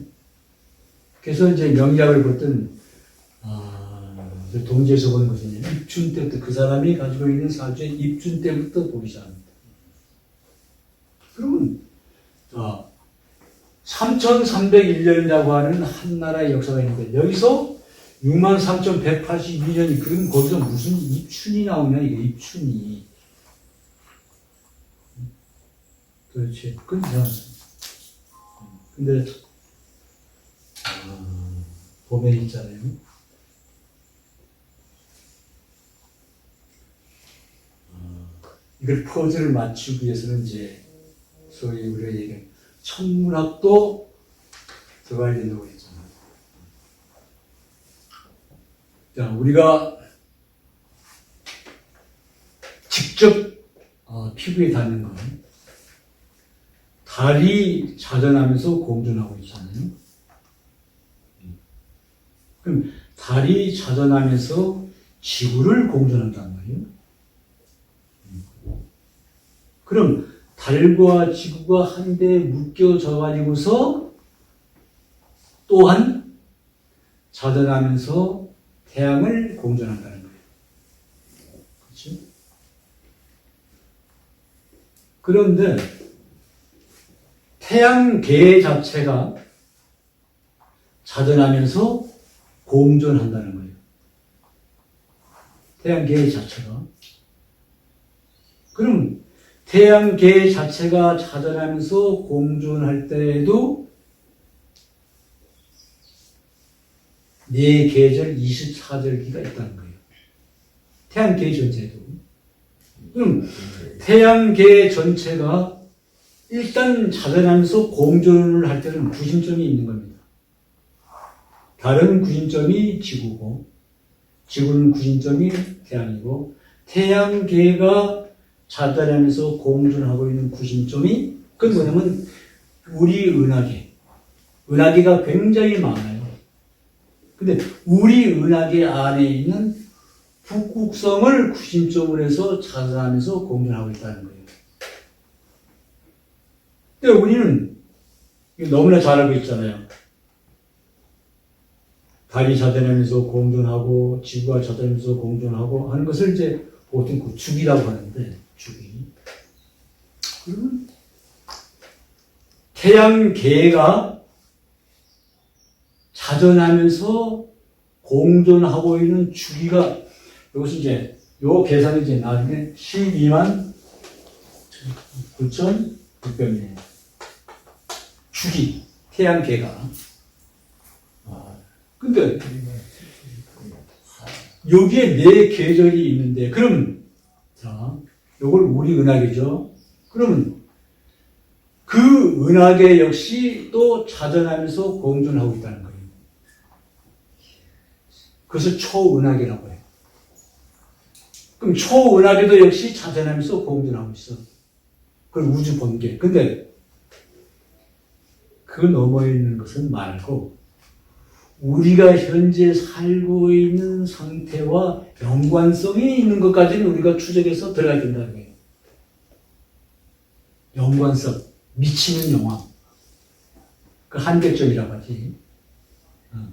그래서 이제 명리학을 볼 때는, 동지에서 보는 것은 입춘 때부터 그 사람이 가지고 있는 사주의 입춘 때부터 보기 시작합니다. 그러면, 3301년이라고 하는 한 나라의 역사가 있는데, 여기서 63,182년이, 그럼 거기서 무슨 입춘이 나오냐, 이게 입춘이. 그렇지. 그건 이상하죠. 근데, 봄에 있잖아요. 이걸 퍼즐을 맞추기 위해서는 이제, 소위 우리가 얘기하는 천문학도 들어가야 된다고 했잖아요. 자, 우리가 직접 피부에 닿는 건 달이 자전하면서 공존하고 있잖아요. 그럼 달이 자전하면서 지구를 공존한단 말이에요. 그럼 달과 지구가 한데 묶여져 가지고서 또한 자전하면서 태양을 공존한다는 거예요. 그렇죠? 그런데 태양계 자체가 자전하면서 공존한다는 거예요. 태양계 자체가. 그럼 태양계 자체가 자전하면서 공존할 때에도 네 계절 24절기가 있다는 거예요. 태양계 전체에도. 그럼 태양계 전체가 일단 자전하면서 공존을 할 때는 구심점이 있는 겁니다. 다른 구심점이 지구고, 지구는 구심점이 태양이고, 태양계가 자전하면서 공존하고 있는 구심점이, 그건 뭐냐면, 우리 은하계. 은하계가 굉장히 많아요. 근데 우리 은하계 안에 있는 북극성을 구심점으로 해서 자전하면서 공존하고 있다는 거예요. 근데 우리는 너무나 잘 알고 있잖아요. 달이 자전하면서 공존하고 지구가 자전하면서 공존하고 하는 것을 이제 보통 그 주기라고 하는데, 주기. 그러면 태양계가 자전하면서 공존하고 있는 주기가, 이것이 이제 요 계산이 이제 나중에 12만 9,600년 주기, 태양계가. 근데 여기에 네 계절이 있는데, 그럼 자, 요걸 우리 은하계죠. 그러면 그 은하계 역시 또 자전하면서 공존하고 있다는 거예요. 그래서 초은하계라고 해요. 그럼 초은하계도 역시 자전하면서 공존하고 있어. 그걸 우주 번개. 근데 그 너머에 있는 것은 말고 우리가 현재 살고 있는 상태와 연관성이 있는 것까지는 우리가 추적해서 들어가야 된다는 거예요. 연관성, 미치는 영향. 그 한계점이라고 하지.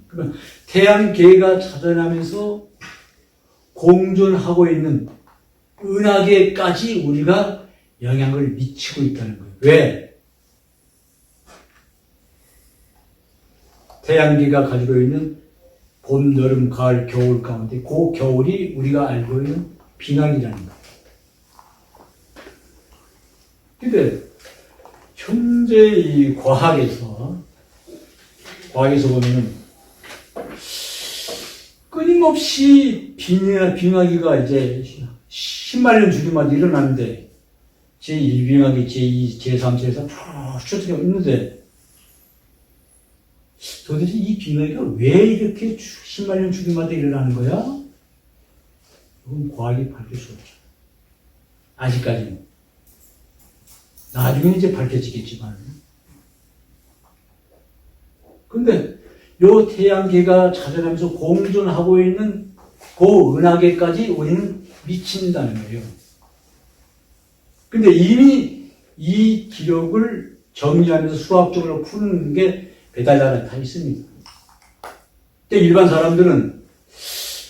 그러면 태양계가 자전하면서 공존하고 있는 은하계까지 우리가 영향을 미치고 있다는 거예요. 왜? 태양계가 가지고 있는 봄, 여름, 가을, 겨울 가운데 그 겨울이 우리가 알고 있는 빙하기라는 거예요. 근데 현재 이 과학에서 보면은 끊임없이 빙하기가 이제 10만 년 주기마다 일어나는데 제2빙하기, 제2, 제3, 제4 쭉 있는데 도대체 이 빙하기가 왜 이렇게 10만 년 주기마다 일어나는 거야? 이건 과학이 밝힐 수 없죠. 아직까지는. 나중에 이제 밝혀지겠지만. 근데 요 태양계가 자전하면서 공존하고 있는 그 은하계까지 우리는 미친다는 거예요. 근데 이미 이 기록을 정리하면서 수학적으로 푸는 게 배달자가 다 있습니다. 근데 일반 사람들은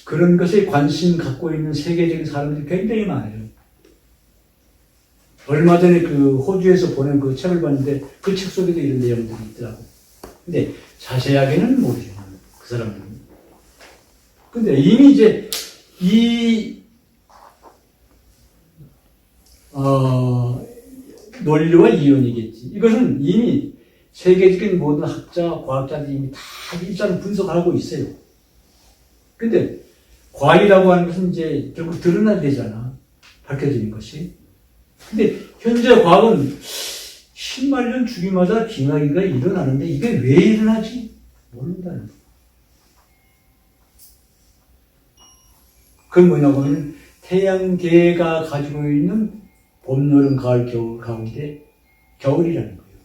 그런 것에 관심 갖고 있는 세계적인 사람들이 굉장히 많아요. 얼마 전에 그 호주에서 보낸 그 책을 봤는데 그 책 속에도 이런 내용들이 있더라고요. 근데 자세하게는 모르죠. 그 사람들은. 근데 이미 이제 논리와 이론이겠지. 이것은 이미 세계적인 모든 학자, 과학자들이 이미 다 일단 분석하고 있어요. 근데 과학이라고 하는 것은 이제 결국 드러나야 되잖아. 밝혀지는 것이. 근데 현재 과학은 10만 년 주기마다 빙하기가 일어나는데 이게 왜 일어나지? 모른다는 거예요. 그건 뭐냐고 하면 태양계가 가지고 있는 봄, 여름, 가을, 겨울 가운데 겨울이라는 거예요.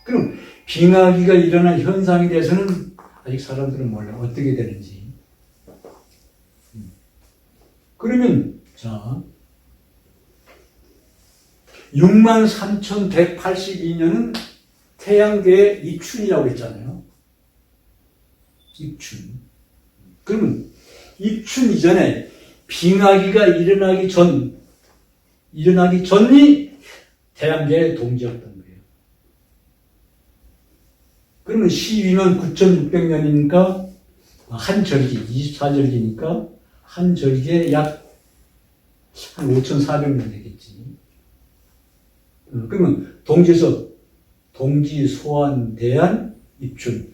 그럼 빙하기가 일어난 현상에 대해서는 아직 사람들은 몰라. 어떻게 되는지. 그러면 자 63,182년은 태양계의 입춘이라고 했잖아요. 입춘. 그러면 입춘 이전에 빙하기가 일어나기 전이 태양계의 동지였던 거예요. 그러면 12만 9,600년이니까 한 절기, 24절기니까 한 절기에 약 한 5,400년 되겠지. 그러면 동지에서 동지, 소환, 대안, 입춘.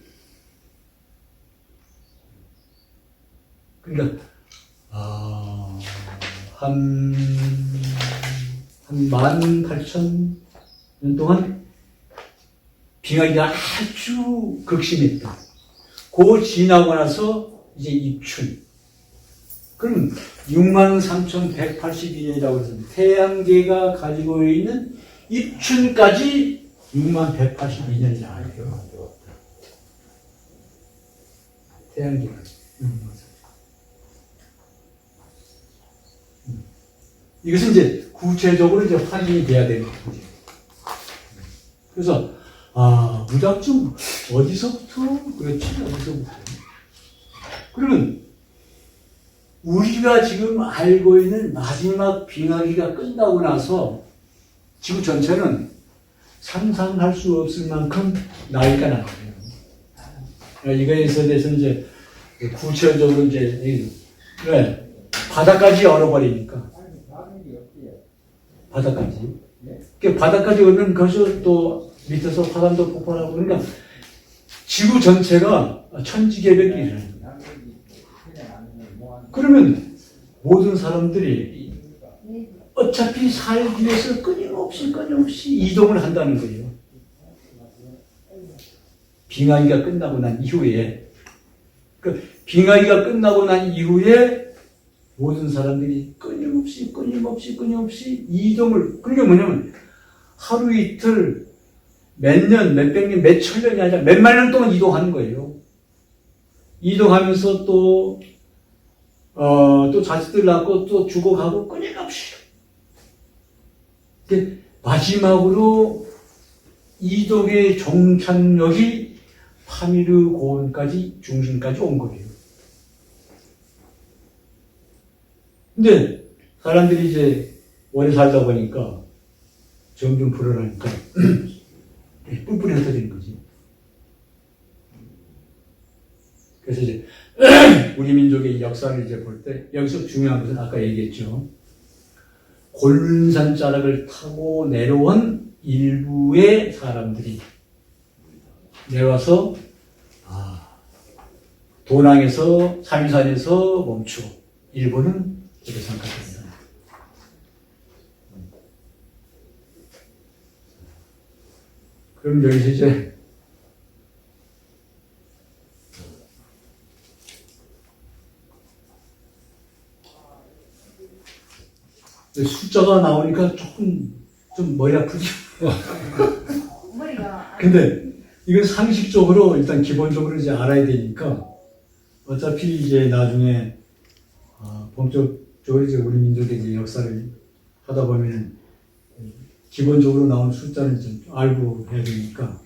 그러니까 한 18,000년 동안 빙하기가 아주 극심했다. 그 지나고 나서 이제 입춘. 그럼 63,182년이라고 해서 태양계가 가지고 있는 입춘까지 6182년이잖아요. 태양계가. 이것은 이제 구체적으로 이제 확인이 돼야 되는 거죠. 그래서, 무작정 어디서부터? 그렇지, 어디서부터? 그러면, 우리가 지금 알고 있는 마지막 빙하기가 끝나고 나서 지구 전체는 상상할 수 없을 만큼 나이가 나요. 이거에 대해서 이제 구체적으로 이제, 그래, 바다까지 얼어버리니까. 바다까지. 그 바다까지 얼면 거기서 또 밑에서 화산도 폭발하고 그러니까 지구 전체가 천지개벽이 일어나요. 그러면 모든 사람들이 어차피 살기 위해서 끊임없이 이동을 한다는 거예요. 빙하기가 끝나고 난 이후에 그 빙하기가 끝나고 난 이후에 모든 사람들이 끊임없이 이동을, 그게 뭐냐면 하루 이틀 몇 년, 몇백 년, 몇천 년이 아니라 몇만 년 동안 이동하는 거예요. 이동하면서 또 자식들 낳고 또 죽어가고 끊임없이. 마지막으로 이동의 종착역이 파미르 고원까지, 중심까지 온 거예요. 근데 사람들이 이제 오래 살다 보니까 점점 불어나니까 뿔뿔이 흩어지는 거지. 그래서 이제 우리 민족의 역사를 이제 볼 때 여기서 중요한 것은 아까 얘기했죠. 골륜산 자락을 타고 내려온 일부의 사람들이 내려와서 도낭에서 삼위산에서 멈추고 일부는 이렇게 생각합니다. 그럼 여기서 이제 숫자가 나오니까 좀 머리 아프죠. 머리가 근데 이건 상식적으로 일단 기본적으로 이제 알아야 되니까 어차피 이제 나중에 본격적으로 이제 우리 민족의 이제 역사를 하다 보면 기본적으로 나오는 숫자는 좀 알고 해야 되니까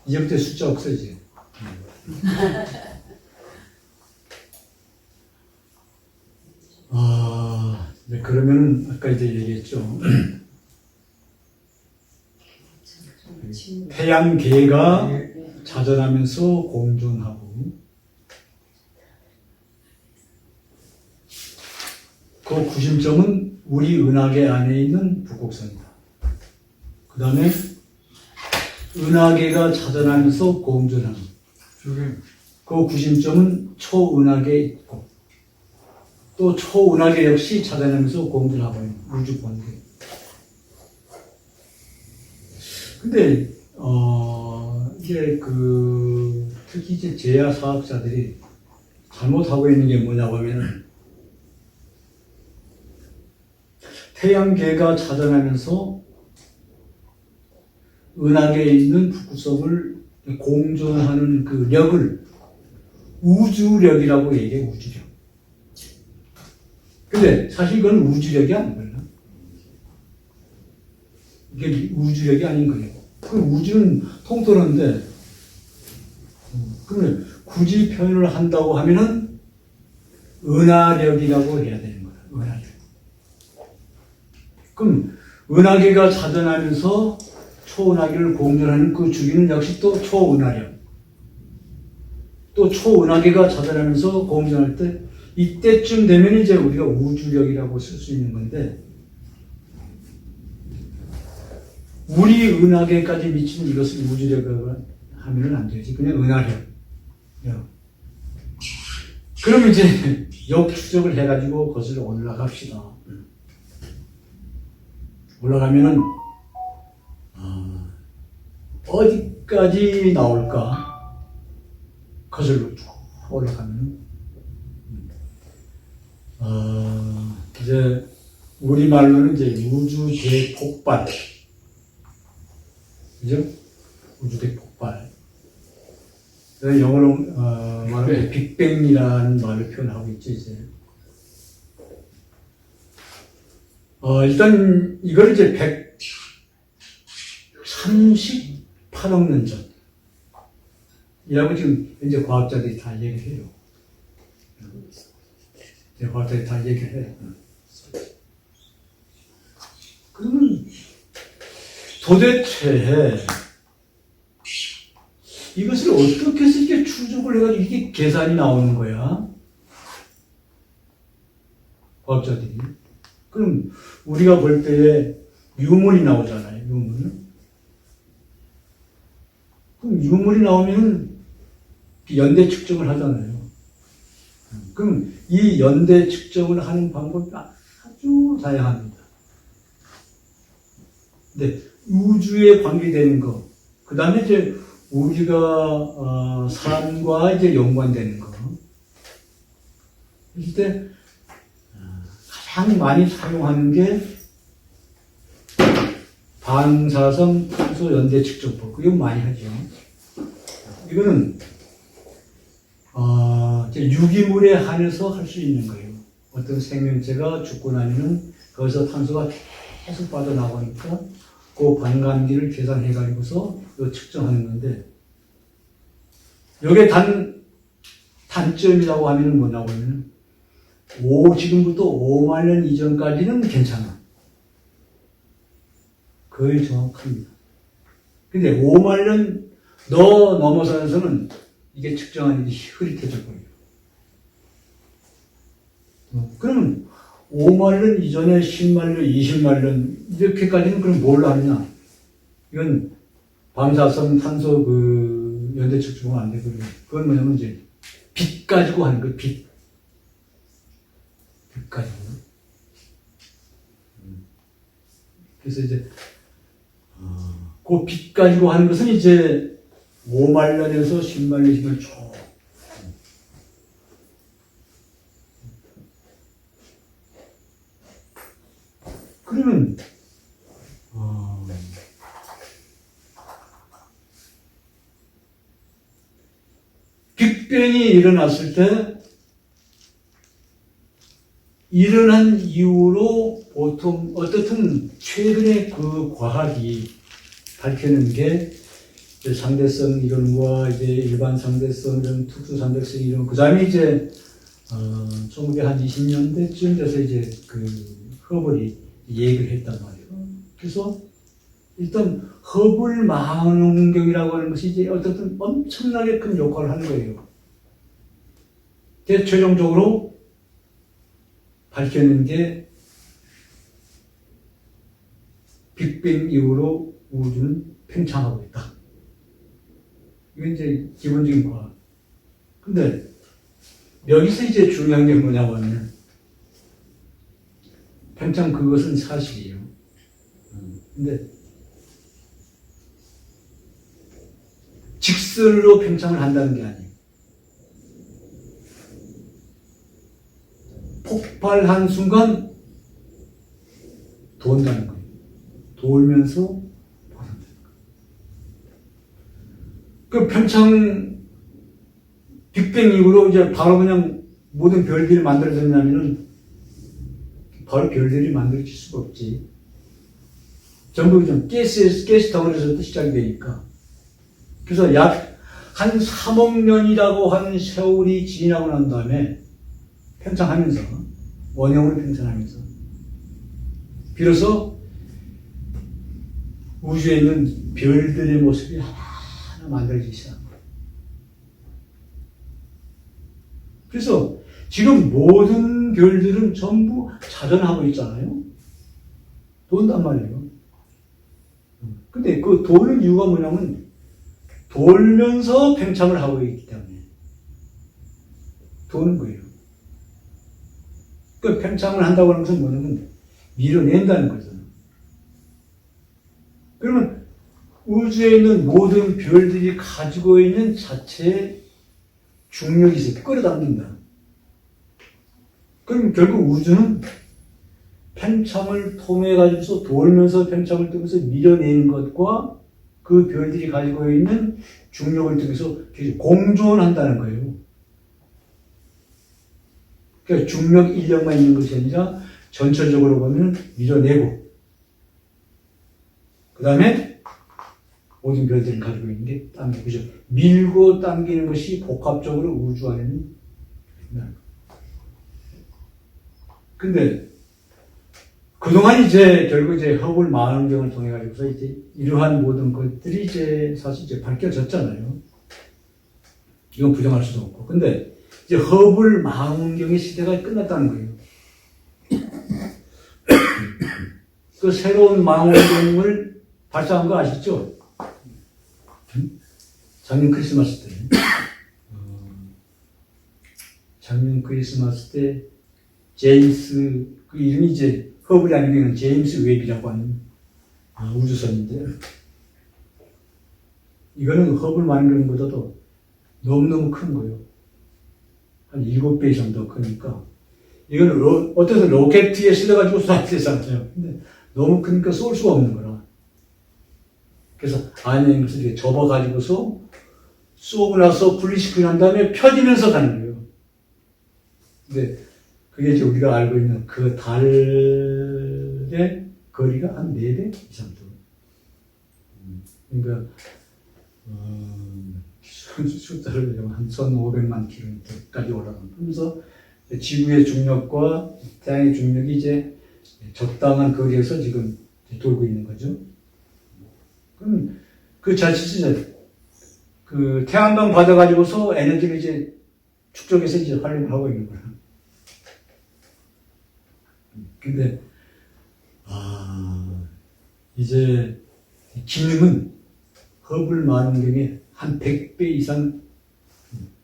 이제부터 숫자 없어지죠. 네, 그러면은 아까 이제 얘기했죠. 태양계가 자전하면서 공존하고 그 구심점은 우리 은하계 안에 있는 북극성이다. 그 다음에 은하계가 자전하면서 공존하는 그 구심점은 초은하계에 있고 또 초은하계 역시 자전하면서 공존하고 있는 우주 본계. 근데 이게 특히 이제 제야사학자들이 잘못하고 있는 게 뭐냐고 하면 태양계가 자전하면서 은하계에 있는 북극성을 공존하는 그 력을 우주력이라고 얘기해. 우주력. 근데 사실 그건 우주력이 아니거든요. 이게 우주력이 아닌 거예요. 그 우주는 통틀었는데, 그러면 굳이 표현을 한다고 하면은 은하력이라고 해야 되는 거야. 은하력. 그럼 은하계가 자전하면서 초은하계를 공존하는 그 주기는 역시 또 초은하력. 또 초은하계가 자전하면서 공존할 때 이때쯤 되면 이제 우리가 우주력이라고 쓸 수 있는 건데, 우리 은하계까지 미친 이것을 우주력이라고 하면은 안 되지. 그냥 은하력. 그럼 이제 역추적을 해가지고 그것을 올라갑시다. 올라가면은 어디까지 나올까? 그것을 쭉 올라가면 이제 우리말로는 이제 우주 대폭발. 그죠? 우주 대폭발. 영어로 말하면 빅뱅이라는 말을 표현하고 있죠, 이제. 일단 이걸 이제 138억 년 전 이라고 지금 현재 과학자들이 다 얘기를 해요. 과학자들이 다 얘기를 해요. 그러면 도대체 이것을 어떻게 해서 이렇게 추적을 해가지고 이게 계산이 나오는 거야? 과학자들이. 그럼 우리가 볼 때에 유물이 나오잖아요. 유물. 그럼 유물이 나오면 연대 측정을 하잖아요. 그럼 이 연대 측정을 하는 방법이 아주 다양합니다. 근데 우주에 관계되는 거, 그 다음에 이제 우리가 삶과 이제 연관되는 거. 그럴 때 가장 많이 사용하는 게 방사성 탄소 연대 측정법. 이거 많이 하죠. 이거는 이제 유기물에 한해서 할 수 있는 거예요. 어떤 생명체가 죽고 나면은 거기서 탄소가 계속 빠져나가니까 그 반감기를 계산해가지고서 이거 측정하는 건데, 여기에 단점이라고 하면 뭐냐고 하면, 지금부터 5만 년 이전까지는 괜찮아. 거의 정확합니다. 근데 5만 년 더 넘어서서는 이게 측정하는 게 흐릿해져 버려요. 그러면 5만 년 이전에 10만 년, 20만 년 이렇게까지는 그럼 뭘로 하느냐? 이건 방사성 탄소 연대 측정은 안 되거든요. 그건 뭐냐면 이제 빛 가지고 하는 거예요. 빛 가지고. 그래서 이제 그 빛 가지고 하는 것은 이제 5만 년에서 10만 년씩을 쭉. 그러면, 빅뱅이 일어났을 때, 일어난 이후로 보통, 어떻든 최근에 그 과학이 밝혀낸 게, 상대성 이론과 이제 일반 상대성 이론, 특수 상대성 이론, 그 다음에 이제, 1920년대쯤 돼서 이제 그 허블이 얘기를 했단 말이에요. 그래서 일단 허블 망원경이라고 하는 것이 이제 어쨌든 엄청나게 큰 역할을 하는 거예요. 최종적으로 밝혀낸 게 빅뱅 이후로 우주는 팽창하고 있다. 이게 이제 기본적인 과학. 근데 여기서 이제 중요한 게 뭐냐면 팽창 그것은 사실이에요. 근데 직설로 팽창을 한다는 게 아니에요. 폭발한 순간 돈다는 거예요. 돌면서 그 팽창 빅뱅 이후로 이제 바로 그냥 모든 별들이 만들어졌냐면은 바로 별들이 만들어질 수가 없지. 전부 그냥 가스 덩어리에서부터 시작이 되니까. 그래서 약 한 3억 년이라고 하는 세월이 지나고 난 다음에 팽창하면서, 원형으로 팽창하면서, 비로소 우주에 있는 별들의 모습이 하나하나 만들어지기 시작합니다. 그래서 지금 모든 별들은 전부 자전하고 있잖아요. 돈단 말이에요. 근데 그 도는 이유가 뭐냐면 돌면서 팽창을 하고 있기 때문에 도는 거예요. 그 팽창을 한다고 하는 것은 뭐냐면 밀어낸다는 거잖아요. 그러면 우주에 있는 모든 별들이 가지고 있는 자체의 중력이 있어요. 끌어당긴다. 그럼 결국 우주는 팽창을 통해 가지고서 돌면서 팽창을 통해서 밀어내는 것과 그 별들이 가지고 있는 중력을 통해서 계속 공존한다는 거예요. 그러니까 중력 인력만 있는 것이 아니라 전체적으로 보면 밀어내고 그 다음에 모든 별들이 가지고 있는 게 당기고, 그죠? 밀고 당기는 것이 복합적으로 우주 안에는 근데 그동안 이제 결국 이제 허블 망원경을 통해 가지고서 이제 이러한 모든 것들이 이제 사실 이제 밝혀졌잖아요. 이건 부정할 수도 없고. 근데 이제 허블 망원경의 시대가 끝났다는 거예요. 그 새로운 망원경을 발사한 거 아시죠? 작년 크리스마스 때. 작년 크리스마스 때 제임스, 그 이름이 이제 허블이 아니면 제임스 웹이라고 하는 우주선인데, 이거는 허블 망원경보다도 너무너무 큰 거예요. 한 7배 이상 더 크니까. 이거는 어쨌든 로켓에 실려가지고 쏴야 되잖아요. 근데 너무 크니까 쏠 수가 없는 거라. 그래서 안에 있는 것을 이렇게 접어가지고서 쏘고 나서 분리시키고 난 다음에 펴지면서 가는 거예요. 근데 그게 이제 우리가 알고 있는 그 달의 거리가 한 4배 이상 더. 그러니까, 숫자를 한 1,500만 킬로미터까지 올라가면서 지구의 중력과 태양의 중력이 이제 적당한 거리에서 지금 돌고 있는 거죠. 그럼 그 자체에서 그 태양광 받아가지고서 에너지를 이제 축적해서 이제 활용을 하고 있는 거야. 근데, 이제 기능은 허블 망원경의 한 100배 이상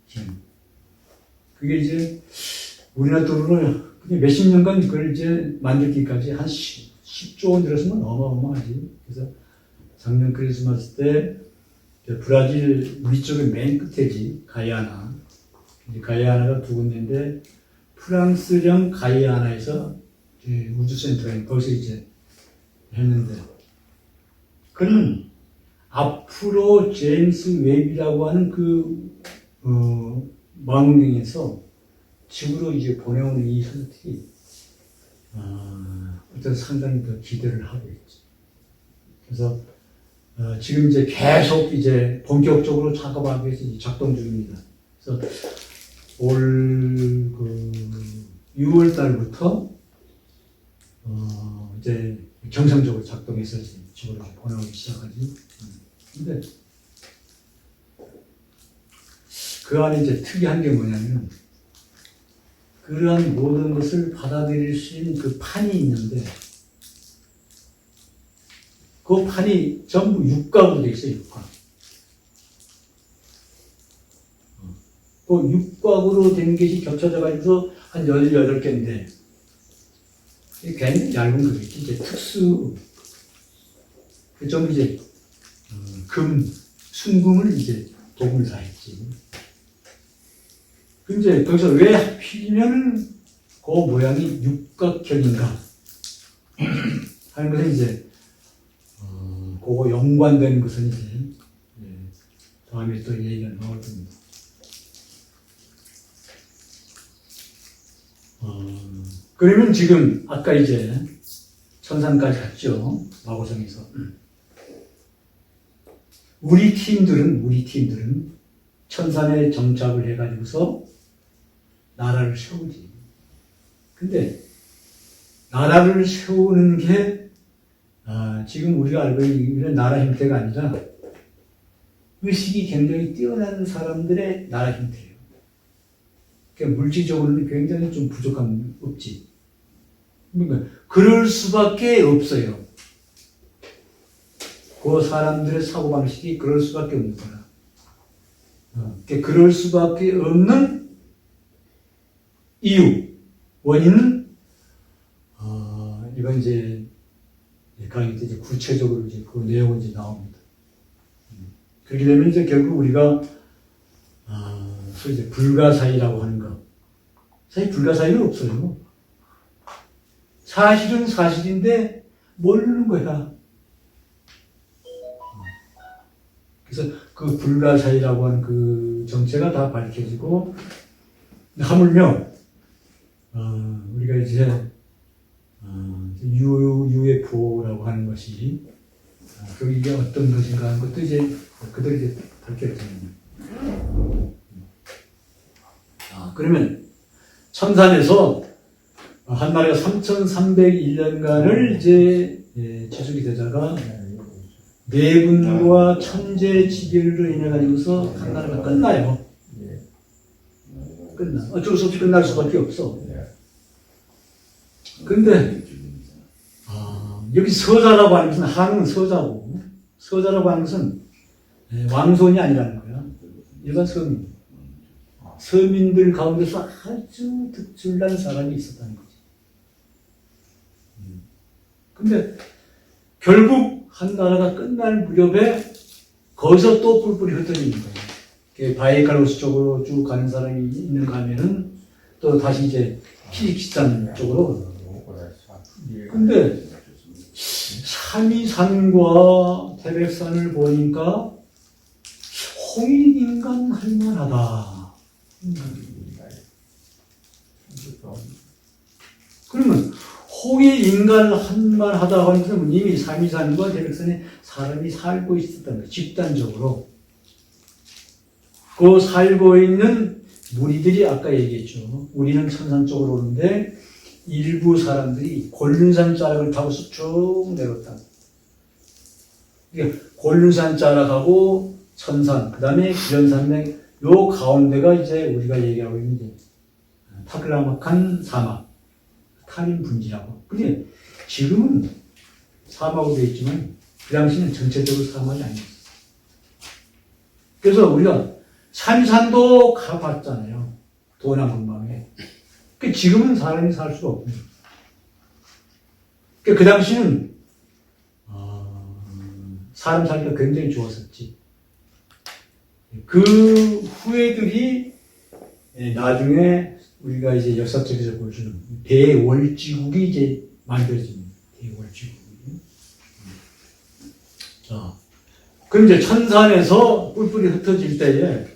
기능. 그게 이제 우리나라 돈으로 몇십 년간 그걸 이제 만들기까지 한 10조 원 들었으면 어마어마하지. 그래서 작년 크리스마스 때 브라질 위쪽의 맨 끝에지, 가이아나. 가이아나가 두 군데인데 프랑스령 가이아나에서 우주센터에 거기서 이제 했는데, 그는 앞으로 제임스 웹이라고 하는 망원경에서 지구로 이제 보내오는 이 선택이 어떤 상당히 더 기대를 하고 있죠. 그래서 지금 이제 계속 이제 본격적으로 작업하기 위해서 작동 중입니다. 그래서 올 6월 달부터 이제 정상적으로 작동해서 지구로 보내오기 시작하지. 근데 그 안에 이제 특이한 게 뭐냐면 그러한 모든 것을 받아들일 수 있는 그 판이 있는데 그 판이 전부 육각으로 되어 있어요. 육각. 그 육각으로 된 것이 겹쳐져 가지고 한 18개인데 굉장히 얇은 거겠지. 이제 특수 전부 이제 순금을 이제 도금을 다 했지. 근데 거기서 왜 하필이면 그 모양이 육각형인가 하는 것은 이제 그거 연관된 것은 이제 다음에 또 얘기가 나올 겁니다. 그러면 지금 아까 이제 천산까지 갔죠. 마고성에서. 우리 팀들은 천산에 정착을 해가지고서 나라를 세우지. 근데 나라를 세우는 게 지금 우리가 알고 있는 나라 형태가 아니라 의식이 굉장히 뛰어난 사람들의 나라 형태예요. 그러니까 물질적으로는 굉장히 좀 부족함 없지. 그러니까 그럴 수밖에 없어요. 그 사람들의 사고방식이 그럴 수밖에 없는 거야. 그러니까 그럴 수밖에 없는 이유, 원인은 이건 이제 강의 때 이제 구체적으로 이제 그 내용은 이제 나옵니다. 그렇게 되면 이제 결국 우리가 소위 이제 불가사의라고 하는 거, 사실 불가사의는 없어요. 사실은 사실인데 모르는 거야. 그래서 그 불가사의라고 하는 그 정체가 다 밝혀지고, 하물며 우리가 이제 UFO라고 하는 것이 그게 어떤 것인가 하는 것도 이제 그대로 이제 밝혀집니다. 그러면 천산에서 한나라가 3,301년간을 이제 지속이 되다가 내분과 천재지별로 인해 가지고서 한나라가 끝나요. 끝나. 어쩔 수 없이 끝날 수밖에 없어. 근데 여기 서자라고 하는 것은 한은 서자고, 서자라고 하는 것은 왕손이 아니라는 거야. 일반 서민. 서민들 가운데서 아주 특출난 사람이 있었다는 거지. 근데 결국 한나라가 끝날 무렵에 거기서 또 뿔뿔이 흩어지는 거예요. 바이칼로스 쪽으로 쭉 가는 사람이 있는가 하면은 또 다시 이제 키르기스탄 쪽으로. 근데 삼위산과 태백산을 보니까 홍익인간 할만하다. 그러면 홍익인간 할만하다 하는 것은 이미 삼위산과 태백산에 사람이 살고 있었다는 거예요. 집단적으로. 그 살고 있는 무리들이 아까 얘기했죠. 우리는 천산 쪽으로 오는데 일부 사람들이 곤륜산 자락을 타고서 쭉 내려왔다. 그러니까 곤륜산 자락하고 천산, 그 다음에 기련산맥, 요 가운데가 이제 우리가 얘기하고 있는 타클라마칸 사막, 타민 분지라고. 근데 지금은 사막으로 되어 있지만 그 당시는 전체적으로 사막이 아니었어요. 그래서 우리가 산산도 가봤잖아요. 도남근방에. 지금은 사람이 살 수가 없고요. 그 당시는 사람 살기가 굉장히 좋았었지. 그 후예들이 나중에 우리가 이제 역사책에서 볼 수 있는 대월지국이 이제 만들어집니다. 대월지국이. 자, 그럼 이제 천산에서 뿔뿔이 흩어질 때에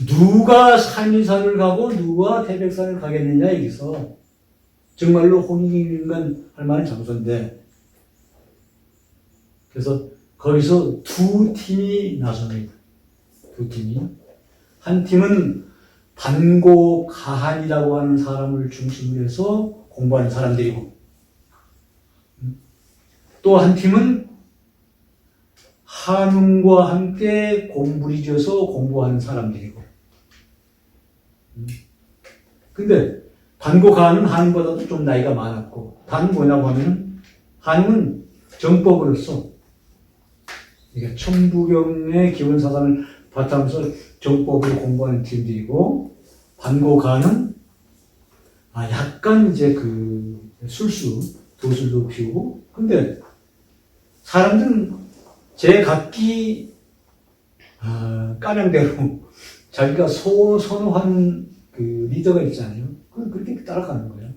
누가 삼위산을 가고 누가 태백산을 가겠느냐 여기서 정말로 홍익인간 할 만한 장소인데 그래서 거기서 두 팀이 나섭니다. 두 팀이 한 팀은 반고가한이라고 하는 사람을 중심으로 해서 공부하는 사람들이고 또 한 팀은 한웅과 함께 공부를 지어서 공부하는 사람들이고 근데 반고가한은 한웅보다도 좀 나이가 많았고 다는 뭐냐고 하면 한웅은 정법으로서 그러니까 천부경의 기본사상을 바탕으로 정법을 공부하는 팀들이고 반고가는 약간 이제 그 도술도 피우고 근데 사람들은 제각기 까량대로 자기가 선호하는 그 리더가 있잖아요. 그건 그렇게 따라가는 거예요.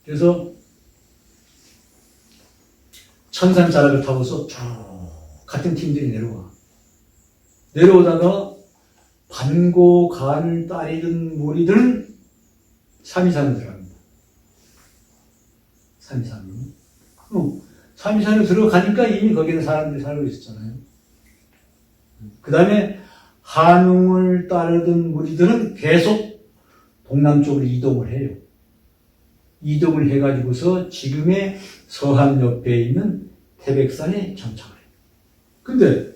그래서 천산자락을 타고서 쭉 같은 팀들이 내려오다가 반고간을 따르던 무리들은 삼위산으로 들어갑니다. 삼위산으로 들어가니까 이미 거기는 사람들이 살고 있었잖아요. 그 다음에 한웅을 따르던 무리들은 계속 동남쪽으로 이동을 해요. 이동을 해가지고서 지금의 서한 옆에 있는 태백산에 정착을 해요. 근데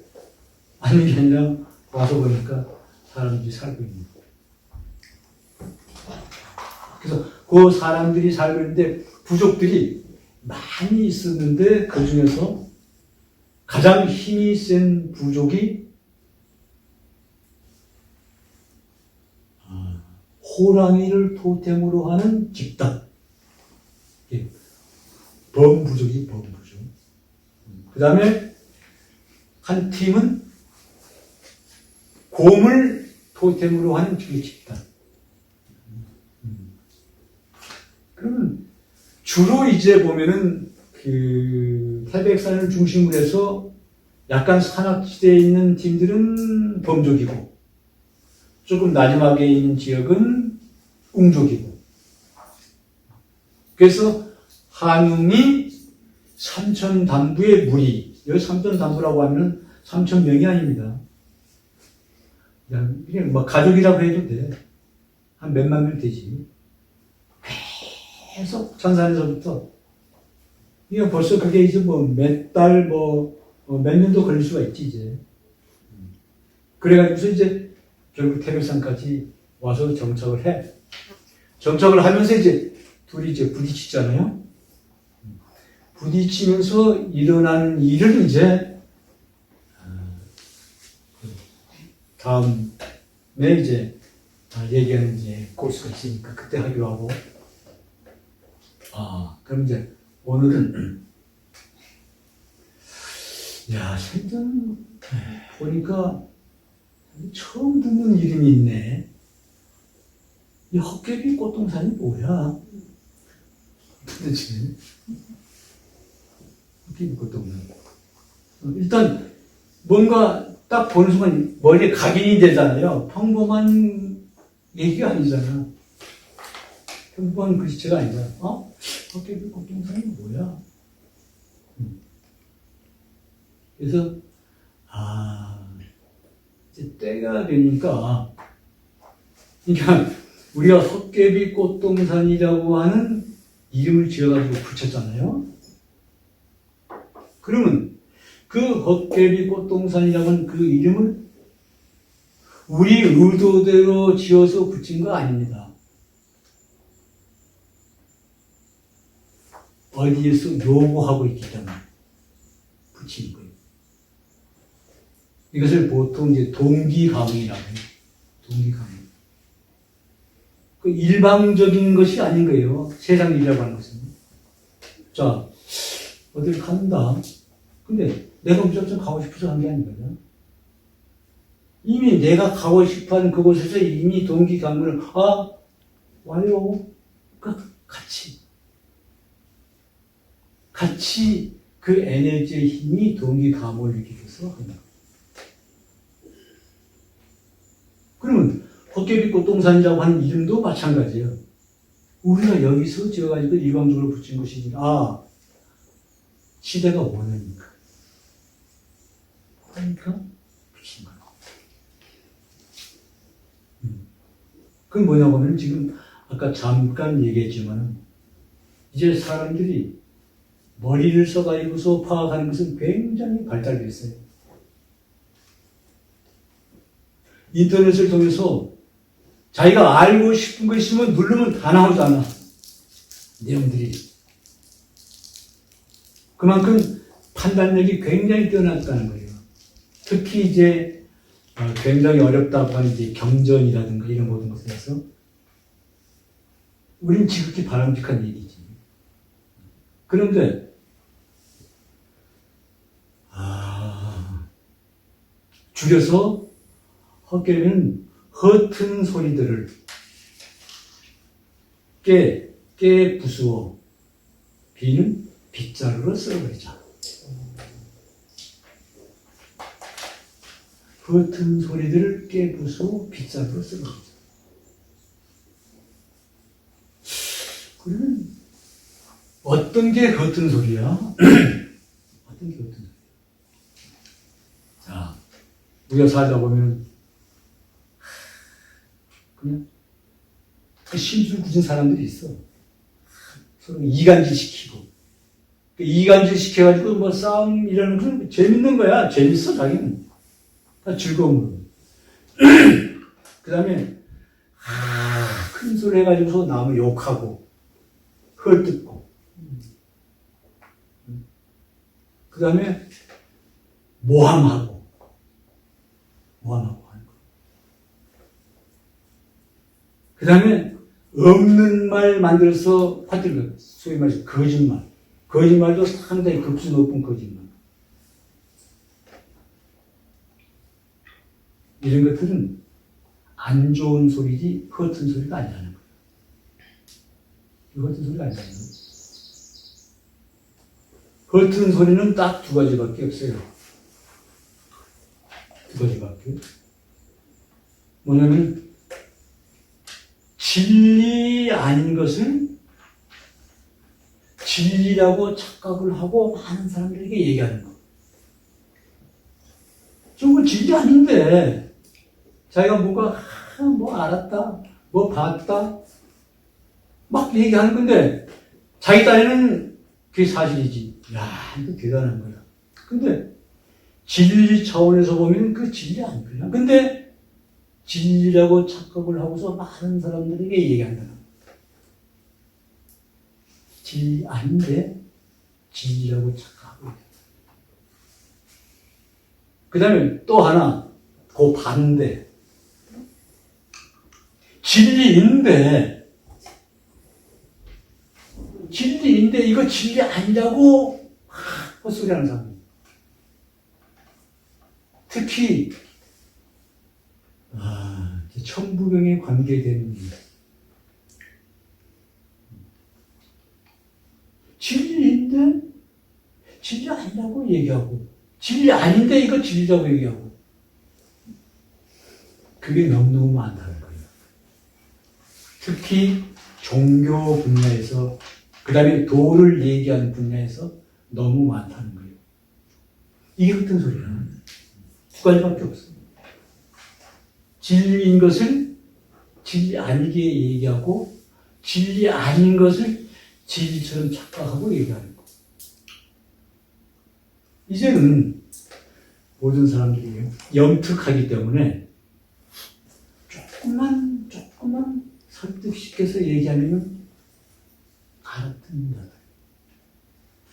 아닌 게 아니라 와서 보니까 사람들이 살고 있는 거예요. 그래서 그 사람들이 살고 있는데 부족들이 많이 있었는데 그 중에서 가장 힘이 센 부족이 호랑이를 토템으로 하는 집단. 범부족이 범부족. 그 다음에 한 팀은 곰을 토템으로 하는 집단. 그러면 주로 이제 보면은 그 태백산을 중심으로 해서 약간 산악지대에 있는 팀들은 범족이고 조금 나지막에 있는 지역은 웅족이고 그래서 한웅이 삼천단부의 무리 여기 삼천단부라고 하면 3,000명이 아닙니다. 그냥 뭐 가족이라고 해도 돼. 한 몇만 명 되지. 계속 천산에서부터 이거 벌써 그게 이제 뭐 몇 달 몇 년도 걸릴 수가 있지 이제. 그래가지고서 이제 결국 태백산까지 와서 정착을 해. 정착을 하면서 이제 둘이 이제 부딪히잖아요. 부딪히면서 일어나는 일을 이제 다음에 이제 얘기하는 이제 코스가 있으니까 그때 하기로 하고. 그럼 이제 오늘은 생전 보니까 처음 듣는 이름이 있네. 이 헛개비 꽃동산이 뭐야? 도대체 헛개비 꽃동산. 일단 뭔가 딱 보는 순간 머리에 각인이 되잖아요. 평범한 얘기가 아니잖아. 평범한 글씨체가 아니잖아. 헛개비 꽃동산이 뭐야? 그래서 이제 때가 되니까 그러니까 우리가 헛개비 꽃동산이라고 하는 이름을 지어가지고 붙였잖아요. 그러면 그 헛개비 꽃동산이라고 하는 그 이름을 우리 의도대로 지어서 붙인 거 아닙니다. 어디에서 요구하고 있기 때문에 붙인 거예요. 이것을 보통 이제 동기가문이라고 해요. 동기가문. 그 일방적인 것이 아닌 거예요. 세상 일이라고 하는 것은. 자, 어딜 간다. 근데 내가 무조건 가고 싶어서 간 게 아니거든. 이미 내가 가고 싶어 하는 그곳에서 이미 동기가문을, 와요. 같이 그 에너지의 힘이 동기 감을 일으켜서 합니다. 그러면 헛개비 꽃동산이라고 하는 이름도 마찬가지예요. 우리가 여기서 지어가지고 일방적으로 붙인 것이 시대가 원하니까. 그러니까 붙인 거예요. 그건 뭐냐고 하면 지금 아까 잠깐 얘기했지만 이제 사람들이 머리를 써가지고서 파악하는 것은 굉장히 발달됐어요. 인터넷을 통해서 자기가 알고 싶은 거 있으면 누르면 다 나오잖아. 내용들이. 그만큼 판단력이 굉장히 뛰어났다는 거예요. 특히 이제 굉장히 어렵다고 하는 이제 경전이라든가 이런 모든 것에서 우린 지극히 바람직한 얘기지. 그런데 줄여서 헛개는 허튼 소리들을 깨 부수어 비는 빗자루로 써버리자. 허튼 소리들을 깨 부수어 빗자루로 써버리자. 그러면 어떤 게 허튼 소리야? 어떤 게 허튼 소리야? 자, 우리가 살다 보면 그냥 심술궂은 사람들이 있어. 서로 이간질 시키고. 이간질 시켜가지고 뭐 싸움 이러는 건 재밌는 거야. 재밌어, 자기는. 다 즐거움으로. 그 다음에, 큰 소리 해가지고서 남을 욕하고, 헐뜯고. 그 다음에, 모함하고 하는 거. 그 다음에 없는 말 만들어서 퍼뜨리는 거. 소위 말해서 거짓말. 거짓말도 상당히 급수 높은 거짓말. 이런 것들은 안 좋은 소리지 허튼 소리가 아니라는 거예요. 허튼 소리가 아니라는 거예요. 허튼 소리는 딱 두 가지밖에 없어요. 두 가지밖에. 뭐냐면 진리 아닌 것을 진리라고 착각을 하고 많은 사람들에게 얘기하는 거. 저건 진리 아닌데 자기가 뭐 알았다, 뭐 봤다 막 얘기하는 건데 자기 딴에는 그게 사실이지. 야, 이거 대단한 거야. 근데 진리 차원에서 보면 그 진리 아니야. 근데 진리라고 착각을 하고서 많은 사람들에게 얘기한다. 진리 아닌데 진리라고 착각하고 있다. 그 다음에 또 하나, 그 반대. 진리인데 이거 진리 아니라고 헛소리 하는 사람. 특히 천부경에 관계된 진리인데 진리 아니라고 얘기하고 진리 아닌데 이거 진리라고 얘기하고 그게 너무너무 많다는 거예요. 특히 종교 분야에서 그 다음에 도를 얘기하는 분야에서 너무 많다는 거예요. 이게 어떤 소리야? 두 가지밖에 없어요. 진리인 것을 진리 아니게 얘기하고 진리 아닌 것을 진리처럼 착각하고 얘기하는 거. 이제는 모든 사람들이 영특하기 때문에 조금만 설득시켜서 얘기하면 알아듣는다.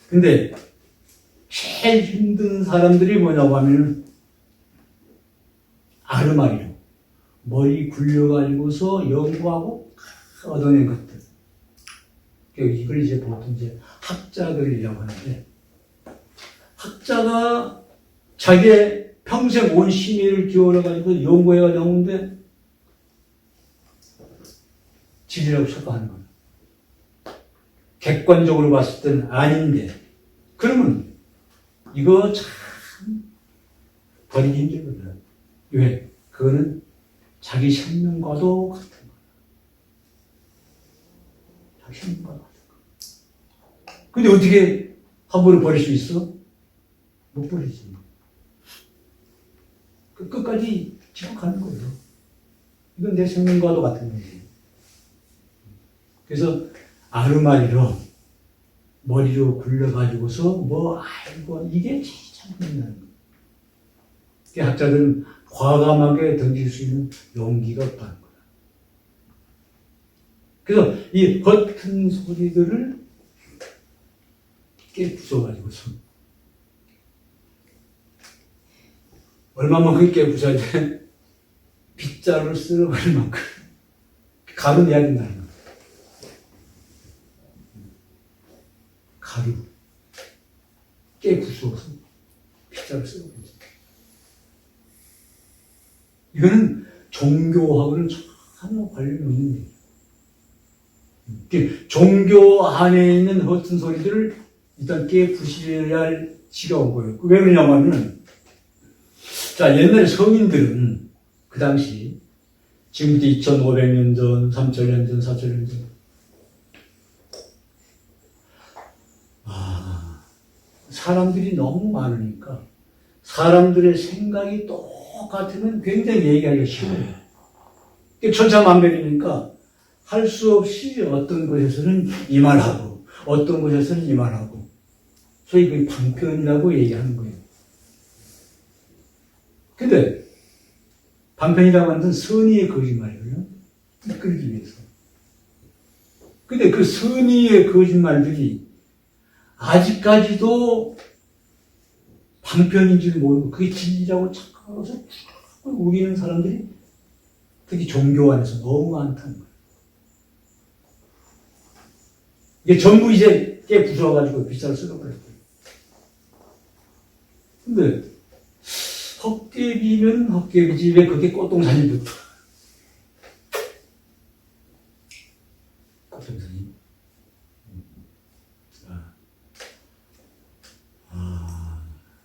근데 제일 힘든 사람들이 뭐냐고 하면 아르마리로 머리 굴려가지고서 연구하고 얻어낸 것들. 이걸 이제 보통 이제 학자들이라고 하는데, 학자가 자기의 평생 온 심의를 기울여가지고 연구해가 나오는데, 진리라고 착각하는 거예요. 객관적으로 봤을 때는 아닌데, 그러면 이거 참 버리기 힘들거든. 왜? 그거는 자기 생명과도 같은 거야. 자기 생명과도 같은 거야. 근데 어떻게 함부로 버릴 수 있어? 못 버리지. 끝까지 짚고 가는 거예요. 이건 내 생명과도 같은 거지. 그래서 아르마리로 머리로 굴려가지고서 뭐 알고 이게 참 힘든 거야. 학자들은 과감하게 던질 수 있는 용기가 없다는 거야. 그래서 이 겉은 소리들을 깨부숴가지고서 얼마만큼 깨부숴야 돼? 빗자루를 쓸어버릴 만큼 가루 내야 된다는 거야. 가루 깨부숴서 빗자루를 쓸어버리지. 이거는 종교하고는 전혀 관련이 없는 일이에요. 종교 안에 있는 허튼 소리들을 일단 깨부셔야 할 시가 온 거예요. 왜 그러냐면은, 자, 옛날에 성인들은 그 당시, 지금부터 2500년 전, 3000년 전, 4000년 전, 사람들이 너무 많으니까, 사람들의 생각이 똑같으면 굉장히 얘기하기가 쉬워요. 천차만별이니까 할 수 없이 어떤 곳에서는 이 말하고 어떤 곳에서는 이 말하고 소위 그 반편이라고 얘기하는 거예요. 근데 반편이라고 하는 건 선의의 거짓말이에요. 이끌기 위해서. 근데 그 선의의 거짓말들이 아직까지도 반편인 줄 모르고 그게 진리라고 착각해서 우기는 사람들이 특히 종교 안에서 너무 많다는 거예요. 이게 전부 이제 깨부숴가지고 빗자루 쓸어버렸어요. 근데 헛개비면 헛개비지 왜 그렇게 꽃동산이 붙어? 꽃동산이.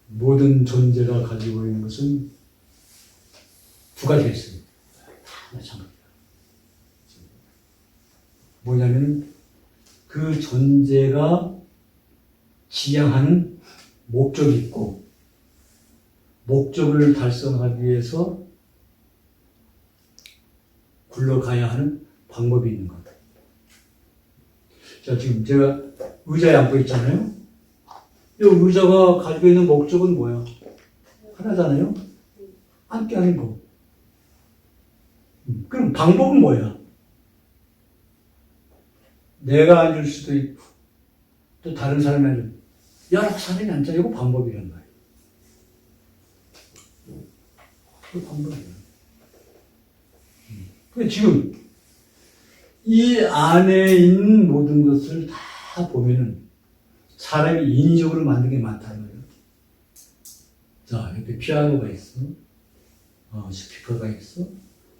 모든 존재가 가지고 있는 것은 두 가지가 있습니다. 다 마찬가지야. 뭐냐면 그 존재가 지향하는 목적이 있고 목적을 달성하기 위해서 굴러가야 하는 방법이 있는 것. 자, 지금 제가 의자에 앉고 있잖아요. 이 의자가 가지고 있는 목적은 뭐야? 하나잖아요? 앉게 하는 거. 그럼 방법은 뭐야? 내가 앉을 수도 있고, 또 다른 사람이 앉을, 여러 사람이 앉자. 이거 방법이란 말이야. 그 방법이야. 근데 지금, 이 안에 있는 모든 것을 다 보면은, 사람이 인위적으로 만든 게 많다는 거예요. 자, 옆에 피아노가 있어. 스피커가 있어.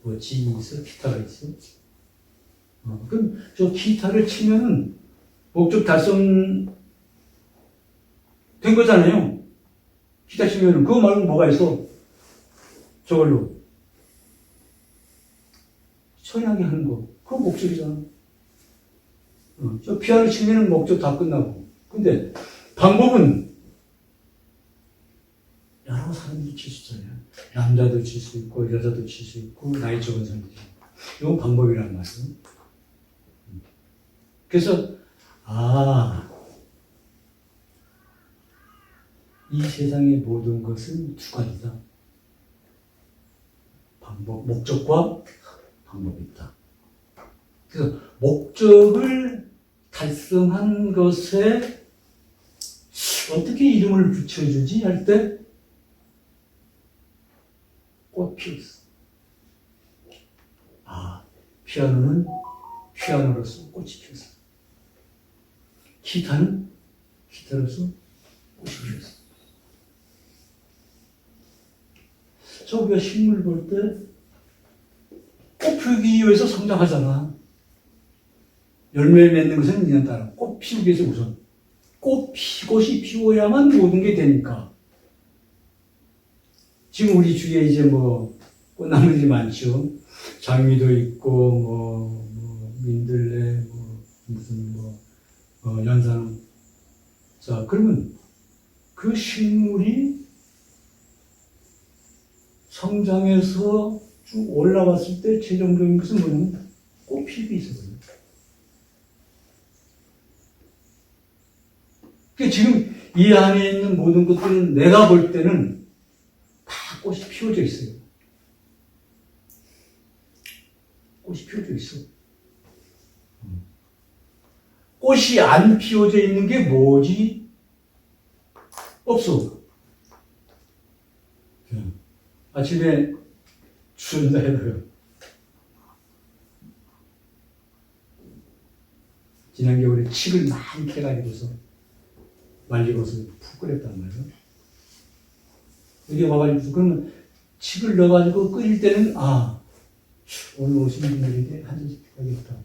뭐, 진이 있어. 기타가 있어. 그럼 저 기타를 치면은 목적 달성 된 거잖아요. 기타 치면은 그거 말고 뭐가 있어? 저걸로 천하게 하는 거. 그거 목적이잖아. 저 피아노 치면은 목적 다 끝나고. 근데 방법은 여러 사람들이 칠 수 있잖아요. 남자도 칠 수 있고 여자도 칠 수 있고 나이 적은 사람들이. 이건 방법이란 말이에요. 그래서 이 세상의 모든 것은 두 가지다. 방법, 목적과 방법이 있다. 그래서 목적을 달성한 것에 어떻게 이름을 붙여주지 할 때 꽃 피었어. 피아노는 피아노로서 꽃이 피었어. 기타는 기타로서 꽃이 피었어. 저 우리가 식물 볼 때 꽃 피우기 위해서 성장하잖아. 열매를 맺는 것은 2년 따라 꽃 피우기 위해서 우선 꽃이 피워야만 모든 게 되니까. 지금 우리 주위에 이제 뭐, 꽃나무들이 많죠. 장미도 있고, 민들레, 연산홍. 자, 그러면 그 식물이 성장해서 쭉 올라왔을 때 최종적인 것은 뭐냐면 꽃필이 있어요. 그러니까 지금 이 안에 있는 모든 것들은 내가 볼 때는 다 꽃이 피워져 있어요. 꽃이 피워져 있어. 꽃이 안 피워져 있는 게 뭐지? 없어. 아침에 주전자 해봐요. 지난 겨울에 칡을 많이 캐가지고서 말리고서 푹 끓였단 말이에요. 여기 와가지고 그러면 칡을 넣어가지고 끓일 때는 오늘 오신 분들에게 한 잔씩 해야겠다.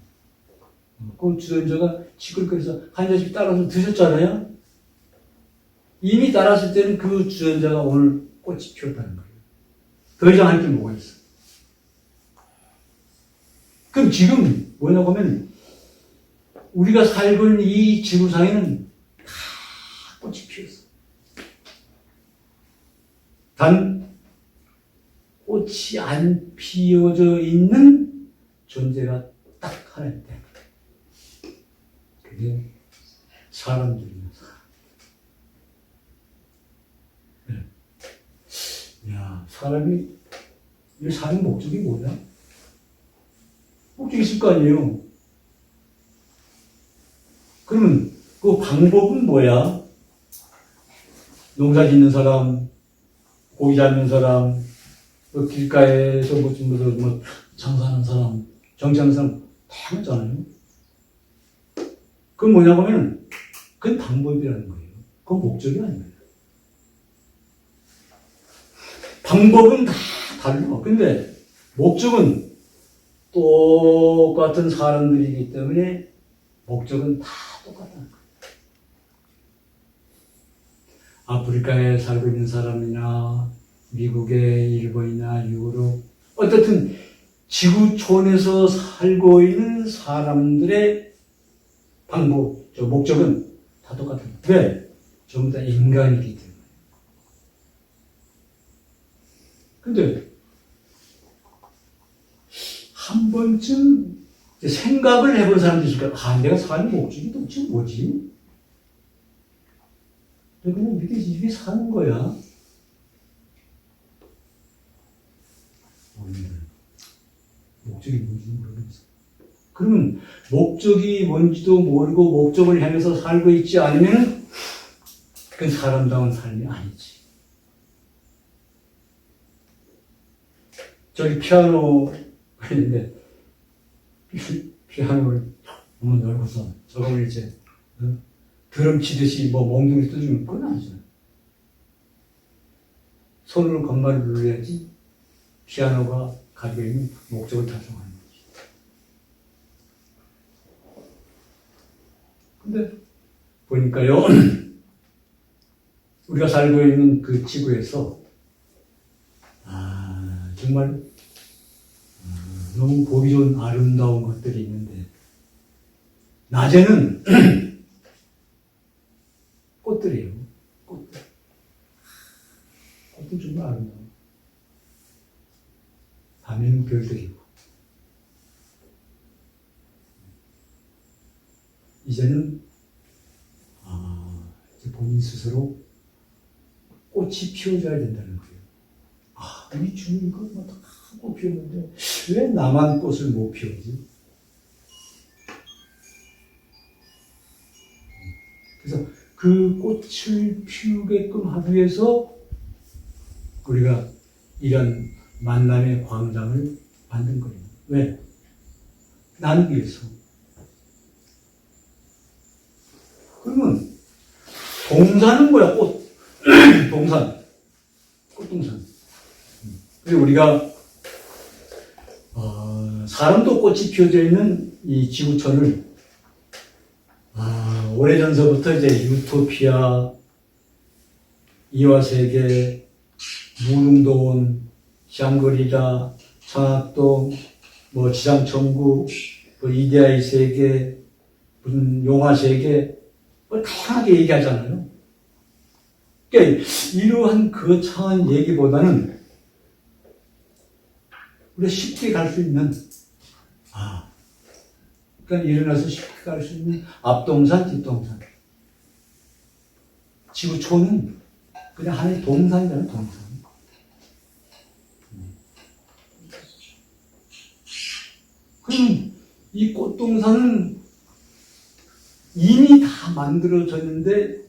그 주전자가 칡을 끓여서 한 잔씩 따라서 드셨잖아요. 이미 따랐을 때는 그 주전자가 오늘 꽃이 피웠다는 거예요. 더 이상 할 게 뭐가 있어? 그럼 지금 뭐냐고 하면 우리가 살고 있는 이 지구상에는 다 꽃이 피었어. 단 꽃이 안 피어져 있는 존재가 딱 하나 있다. 그게 사람들이야. 야, 사람이 이 사는 목적이 뭐냐? 목적이 있을 거 아니에요. 그러면 그 방법은 뭐야? 농사 짓는 사람, 고기 잡는 사람, 길가에서 장사하는 사람, 정치하는 사람 다 있잖아요. 그건 뭐냐고 하면 그건 방법이라는 거예요. 그건 목적이 아니에요. 방법은 다 달라. 근데 목적은 똑같은 사람들이기 때문에 목적은 다 똑같다는 거예요. 아프리카에 살고 있는 사람이나 미국의 일본이나 유럽 어쨌든 지구촌에서 살고 있는 사람들의 방법, 목적은 다 똑같아요. 왜? 전부 다 인간이기 때문에. 근데 한 번쯤 생각을 해본 사람들이 있을까요? 내가 사는 목적이 도대체 뭐지? 그냥 이렇게 사는 거야. 목적이 뭔지 모르겠어. 그러면 목적이 뭔지도 모르고 목적을 향해서 살고 있지 않으면 그건 사람다운 삶이 아니지. 저기 피아노가 있는데 피아노를 너무 넓어서 저걸 이제 드럼 치듯이 몽둥이 뜯으면 그건 아니잖아. 손으로 건반을 눌러야지 피아노가 가지고 있는 목적을 달성하는 거지. 근데 보니까요, 우리가 살고 있는 그 지구에서 정말 너무 보기 좋은 아름다운 것들이 있는데 낮에는 꽃들이에요. 꽃들 정말 아름다워. 밤에는 별들이고 이제는 이제 본인 스스로 꽃이 피어져야 된다는 거예요. 이 주인가 다 꽃 피웠는데 왜 나만 꽃을 못 피우지? 그래서 그 꽃을 피우게끔 하기 위해서 우리가 이런 만남의 광장을 만든 거예요. 왜? 나는 위해서. 그러면 동산은 뭐야? 꽃. 동산. 꽃동산. 그리고 우리가 사람도 꽃이 피어져 있는 이 지구촌을 오래전서부터 이제 유토피아, 이화세계, 무릉도원, 샹그리라, 천학동, 뭐 지상천국, 뭐 이데아의 세계, 무슨 용화세계, 뭐 다양하게 얘기하잖아요. 그러니까 이러한 거창한 얘기보다는 우리가 쉽게 갈 수 있는, 그러니까 일어나서 쉽게 갈 수 있는 앞동산, 뒷동산. 지구촌은 그냥 하나의 동산이잖아요, 동산. 그럼 이 꽃동산은 이미 다 만들어졌는데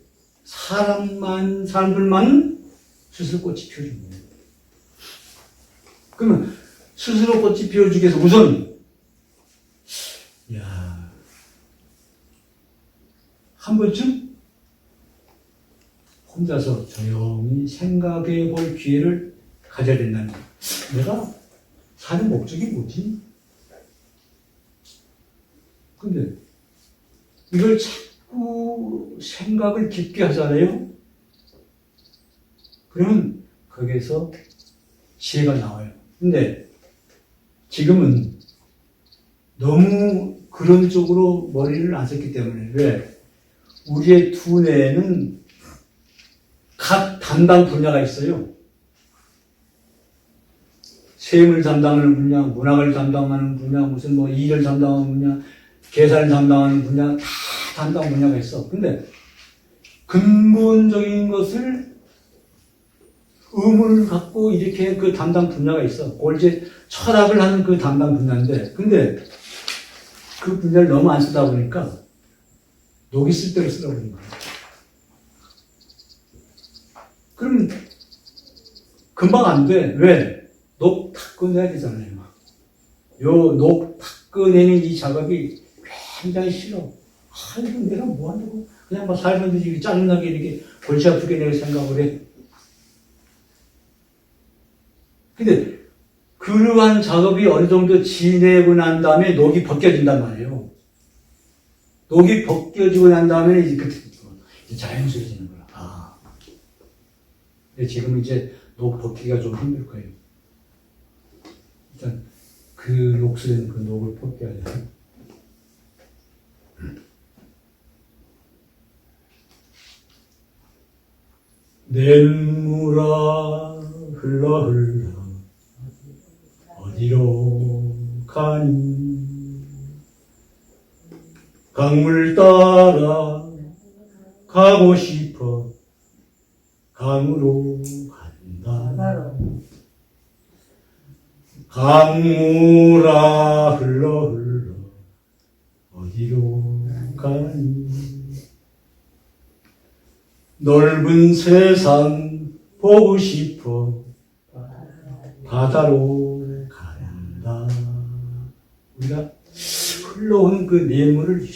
사람들만 스스로 꽃이 피워준 거예요. 그러면 스스로 꽃이 피워주기 위해서 우선 한 번쯤 혼자서 조용히 생각해 볼 기회를 가져야 된다는 거예요. 내가 사는 목적이 뭐지? 근데 이걸 자꾸 생각을 깊게 하잖아요. 그러면 거기에서 지혜가 나와요. 근데 지금은 너무 그런 쪽으로 머리를 안 썼기 때문에 왜? 우리의 두뇌에는 각 담당 분야가 있어요. 세금을 담당하는 분야, 문학을 담당하는 분야, 무슨 뭐 일을 담당하는 분야, 계산을 담당하는 분야, 다 담당 분야가 있어. 근데 근본적인 것을 의문을 갖고 이렇게 그 담당 분야가 있어. 그걸 이제 철학을 하는 그 담당 분야인데, 근데 그 분야를 너무 안 쓰다 보니까 녹이 쓸 대로 쓰다 보니까. 그럼 금방 안 돼. 왜? 녹 닦아내야 되잖아요. 요 녹 닦아내는 이 작업이 굉장히 싫어. 이거 내가 뭐 한다고? 그냥 막 살면서 이렇게 짜증나게 이렇게 골치 아프게 내가 생각을 해. 근데 그러한 작업이 어느 정도 지내고 난 다음에 녹이 벗겨진단 말이에요. 녹이 벗겨지고 난 다음에 이제 자연스러워지는 거야. 근데 지금 이제 녹 벗기가 좀 힘들 거예요. 일단 그 녹슬는 그 녹을 벗겨야 돼요. 냇물아 흘러 흘러 어디로 가니 강물 따라 가고 싶어 강으로 간다. 강물아 흘러 흘러 어디로 가니 넓은 세상 보고 싶어 바다로 간다. 우리가 흘러오는 그 냇물을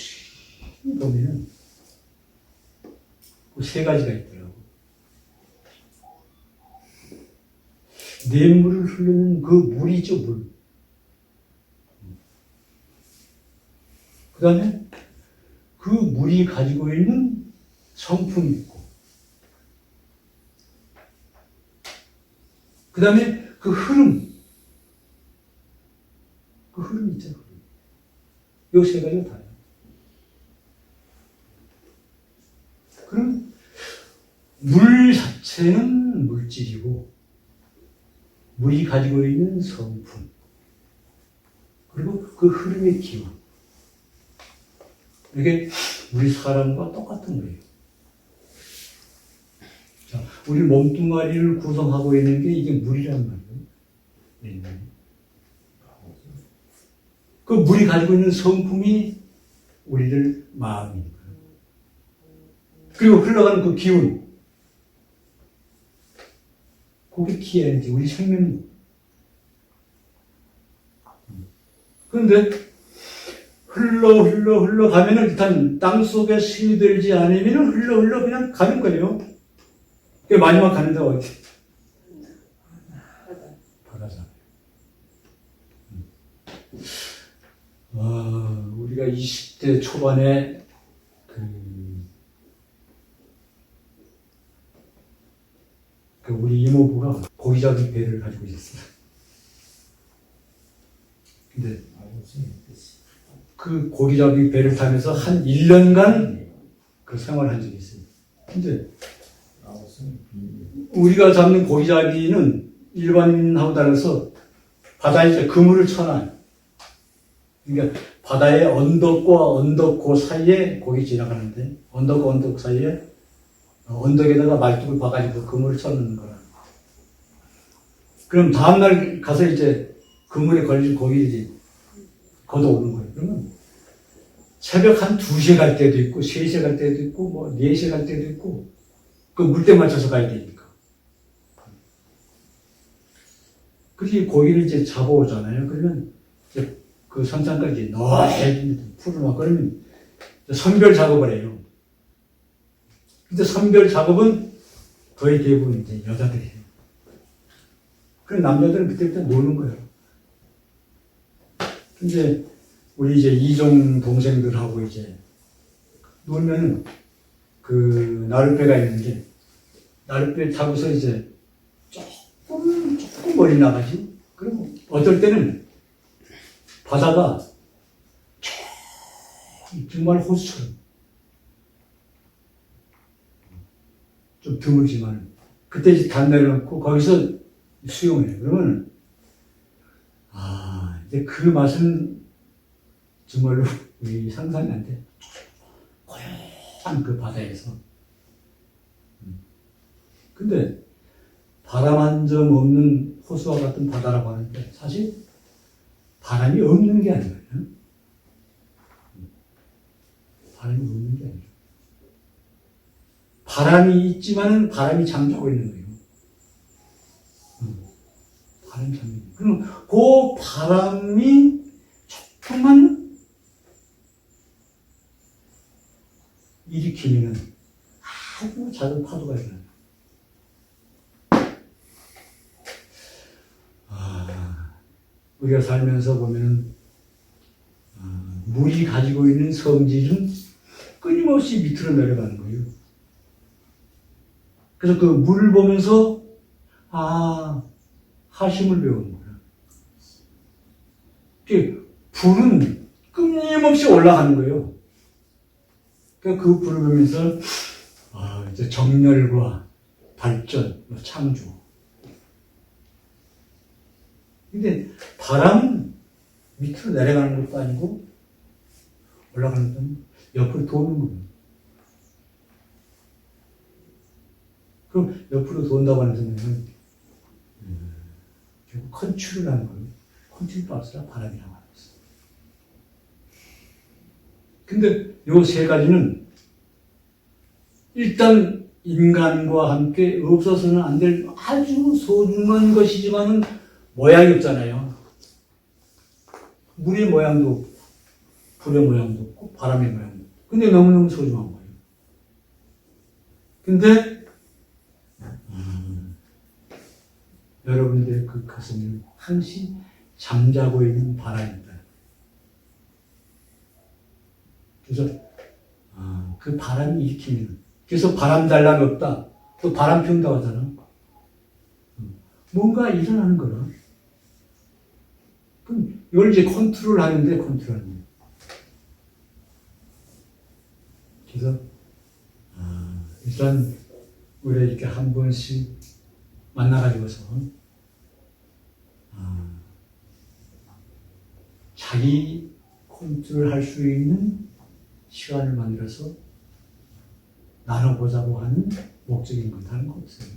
보면은 그 세 가지가 있더라고. 냇물을 흐르는 그 물이죠, 물. 그 다음에 그 물이 가지고 있는 성품이 있고, 그 다음에 그 흐름 있잖아요. 요 세 가지가 다예요. 그럼 물 자체는 물질이고, 물이 가지고 있는 성품, 그리고 그 흐름의 기운. 이게 우리 사람과 똑같은 거예요. 자, 우리 몸뚱아리를 구성하고 있는 게 이게 물이란 말이에요. 그 물이 가지고 있는 성품이 우리들 마음인 거예요. 그리고 흘러가는 그 기운, 그게 키에너지, 우리 생명력. 그런데 흘러 가면은 일단 땅 속에 스며들지 않으면 흘러 그냥 가는 거예요. 그 마지막 가는 데가 어디? 바다잖아요. 우리가 20대 초반에 그 그 우리 이모부가 고기잡이 배를 가지고 있었어요. 근데 그 고기잡이 배를 타면서 한 1년간 그 생활을 한 적이 있어요. 근데 우리가 잡는 고기잡이는 일반인하고 달라서 바다에 이제 그물을 쳐놔요. 그러니까 바다의 언덕과 언덕 그 사이에 고기 지나가는데 언덕과 언덕 사이에 언덕에다가 말뚝을 박아가지고 그물을 쳐놓는 거라. 그럼 다음날 가서 이제 그물에 걸린 고기를 걷어오는 거예요. 그러면 새벽 한 2시에 갈 때도 있고 3시에 갈 때도 있고 뭐 4시에 갈 때도 있고 그 물때 맞춰서 가야 되니까. 그렇게 고기를 이제 잡아오잖아요. 그러면 이제 그 선장까지 너무 풀을 막 그러면 선별 작업을 해요. 근데 선별 작업은 거의 대부분 이제 여자들이 해요. 그럼 남자들은 그때부터 노는 거예요. 근데 우리 이제 이종 동생들하고 이제 놀면은 그 나룻배가 있는데 나룻배 타고서 이제 조금 멀리 나가지. 그리고 어떨 때는 바다가 정말 호수처럼 좀 드물지만 그때 이제 단 내려놓고 거기서 수영해요. 그러면 이제 그 맛은 정말로 우리 상상이 안 돼. 고요한 그 바다에서. 근데 바람 한 점 없는 호수와 같은 바다라고 하는데 사실 바람이 없는 게 아니에요. 바람이 없는 게 아니에요. 바람이 있지만은 바람이 잠자고 있는 거예요. 바람이 잠자고 있는 거예요. 그럼 그 바람이 조금만 일으키면은 아주 작은 파도가 일어나요. 우리가 살면서 보면은 물이 가지고 있는 성질은 끊임없이 밑으로 내려가는 거예요. 그래서 그 물을 보면서 하심을 배우는 거야. 불은 끊임없이 올라가는 거예요. 그러니까 그 불을 보면서 이제 정열과 발전, 창조. 근데 바람은 밑으로 내려가는 것도 아니고 올라가는 것도 아니고 옆으로 도는 거예요. 그럼 옆으로 돈다고 하는 생각은 결국 컨트롤을 하는 거예요. 컨트롤 박스라 바람이라고 하는 거죠. 근데 요 세 가지는 일단 인간과 함께 없어서는 안 될 아주 소중한 것이지만은 모양이 없잖아요. 물의 모양도 없고, 불의 모양도 없고, 바람의 모양도 없고. 근데 너무너무 소중한 거예요. 근데, 여러분들의 그 가슴은 항시 잠자고 있는 바람입니다. 그래서, 그 바람이 일으키면, 그래서 바람 달라는 없다. 또 바람 피운다고 하잖아. 뭔가 일어나는 거라. 그럼 이걸 이제 컨트롤 하는데, 컨트롤하는 거예요. 그래서, 일단, 우리가 이렇게 한 번씩 만나가지고서, 자기 컨트롤 할 수 있는 시간을 만들어서 나눠보자고 하는 목적인 건 다른 거 없어요.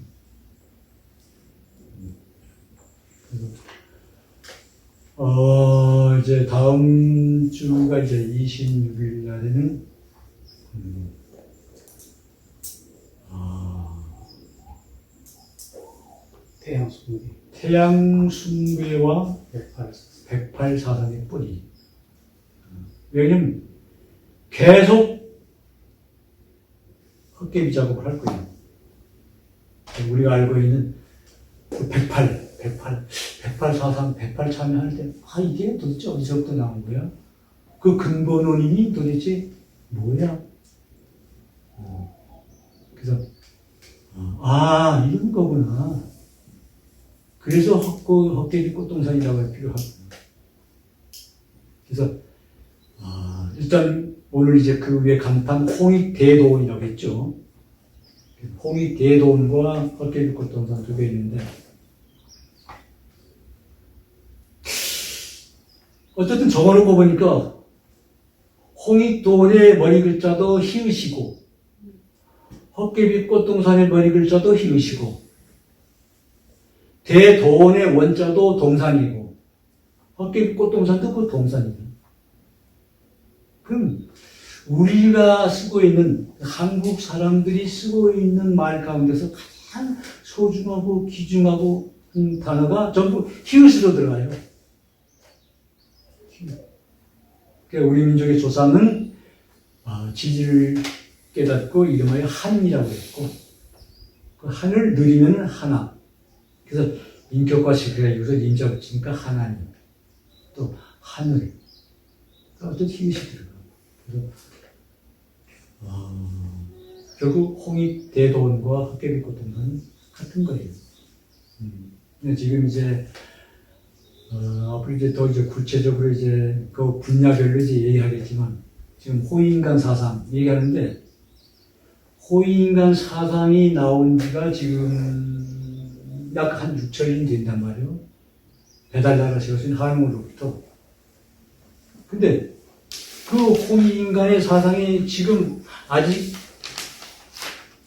그래서, 이제 다음 주가 이제 26일 날에는, 태양 숭배와 108사상의 뿌리. 왜냐면 계속 헛개비 작업을 할 거예요. 우리가 알고 있는 그 108사상, 108 참여할 때, 이게 도대체 어디서부터 나온 거야? 그 근본 원인이 도대체 뭐야? 그래서, 이런 거구나. 그래서 헛개비 꽃동산이라고 할 필요하구나. 그래서, 일단 오늘 이제 그 위에 간판 홍익대도원이라고 했죠. 홍익대도원과 헛개비 꽃동산 두 개 있는데, 어쨌든 적어놓고 보니까 홍익도원의 머리 글자도 히읗이고 헛개비 꽃동산의 머리 글자도 히읗이고 대도원의 원자도 동산이고 헛개비 꽃동산도 그 동산이고 그럼 우리가 쓰고 있는 한국 사람들이 쓰고 있는 말 가운데서 가장 소중하고 귀중하고 단어가 전부 히읗으로 들어가요. 그러니까 우리 민족의 조상은 지지를 깨닫고 이름하여 한이라고 했고 그 한을 누리면 하나. 그래서 인격과 실패가 여기서 인자 붙이니까 하나님 또 하늘 어떤 힘이 들어가요. 그래서 결국 홍익대도원과 헛개비 꽃동산은 같은 거예요. 근데 지금 이제 앞으로 이제 더 이제 구체적으로 이제 그 분야별로 이제 얘기하겠지만 지금 호위인간 사상 얘기하는데 호위인간 사상이 나온 지가 지금 약 한 6천년 된단 말이에요. 배달나라 세우신 한웅으로부터. 근데 그 호위인간의 사상이 지금 아직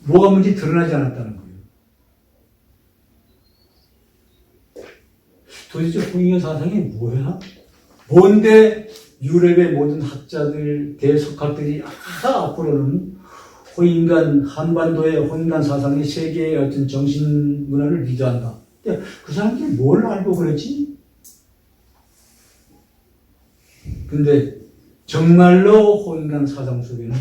뭐가 뭔지 드러나지 않았다는 거예요. 도대체 호위인간 사상이 뭐야? 뭔데 유럽의 모든 학자들, 대석학들이 앞으로는 호위인간, 한반도의 호위인간 사상이 세계의 어떤 정신 문화를 리드한다. 그 사람들이 뭘 알고 그랬지? 근데 정말로 호위인간 사상 속에는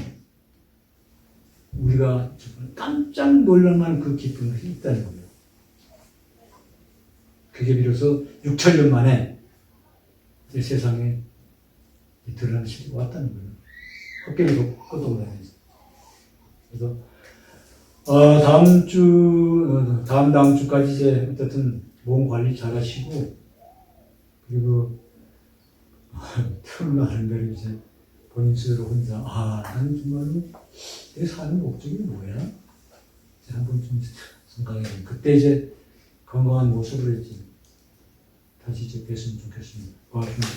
우리가 깜짝 놀랄만한 그 깊은 것이 있다는 거예요. 그게 비로소 6천년 만에 세상에 드러나는 시대가 왔다는 거예요. 헛개비 꽃동산에서. 그래서 다음 주까지 이제 어쨌든 몸 관리 잘 하시고 그리고 태어나는 대로 이제 본인 스스로 혼자 나는 정말로 내 사는 목적이 뭐야? 이제 한번 좀 생각해 보면 그때 이제 건강한 모습으로 이제 다시 이제 뵀으면 좋겠습니다. 고맙습니다.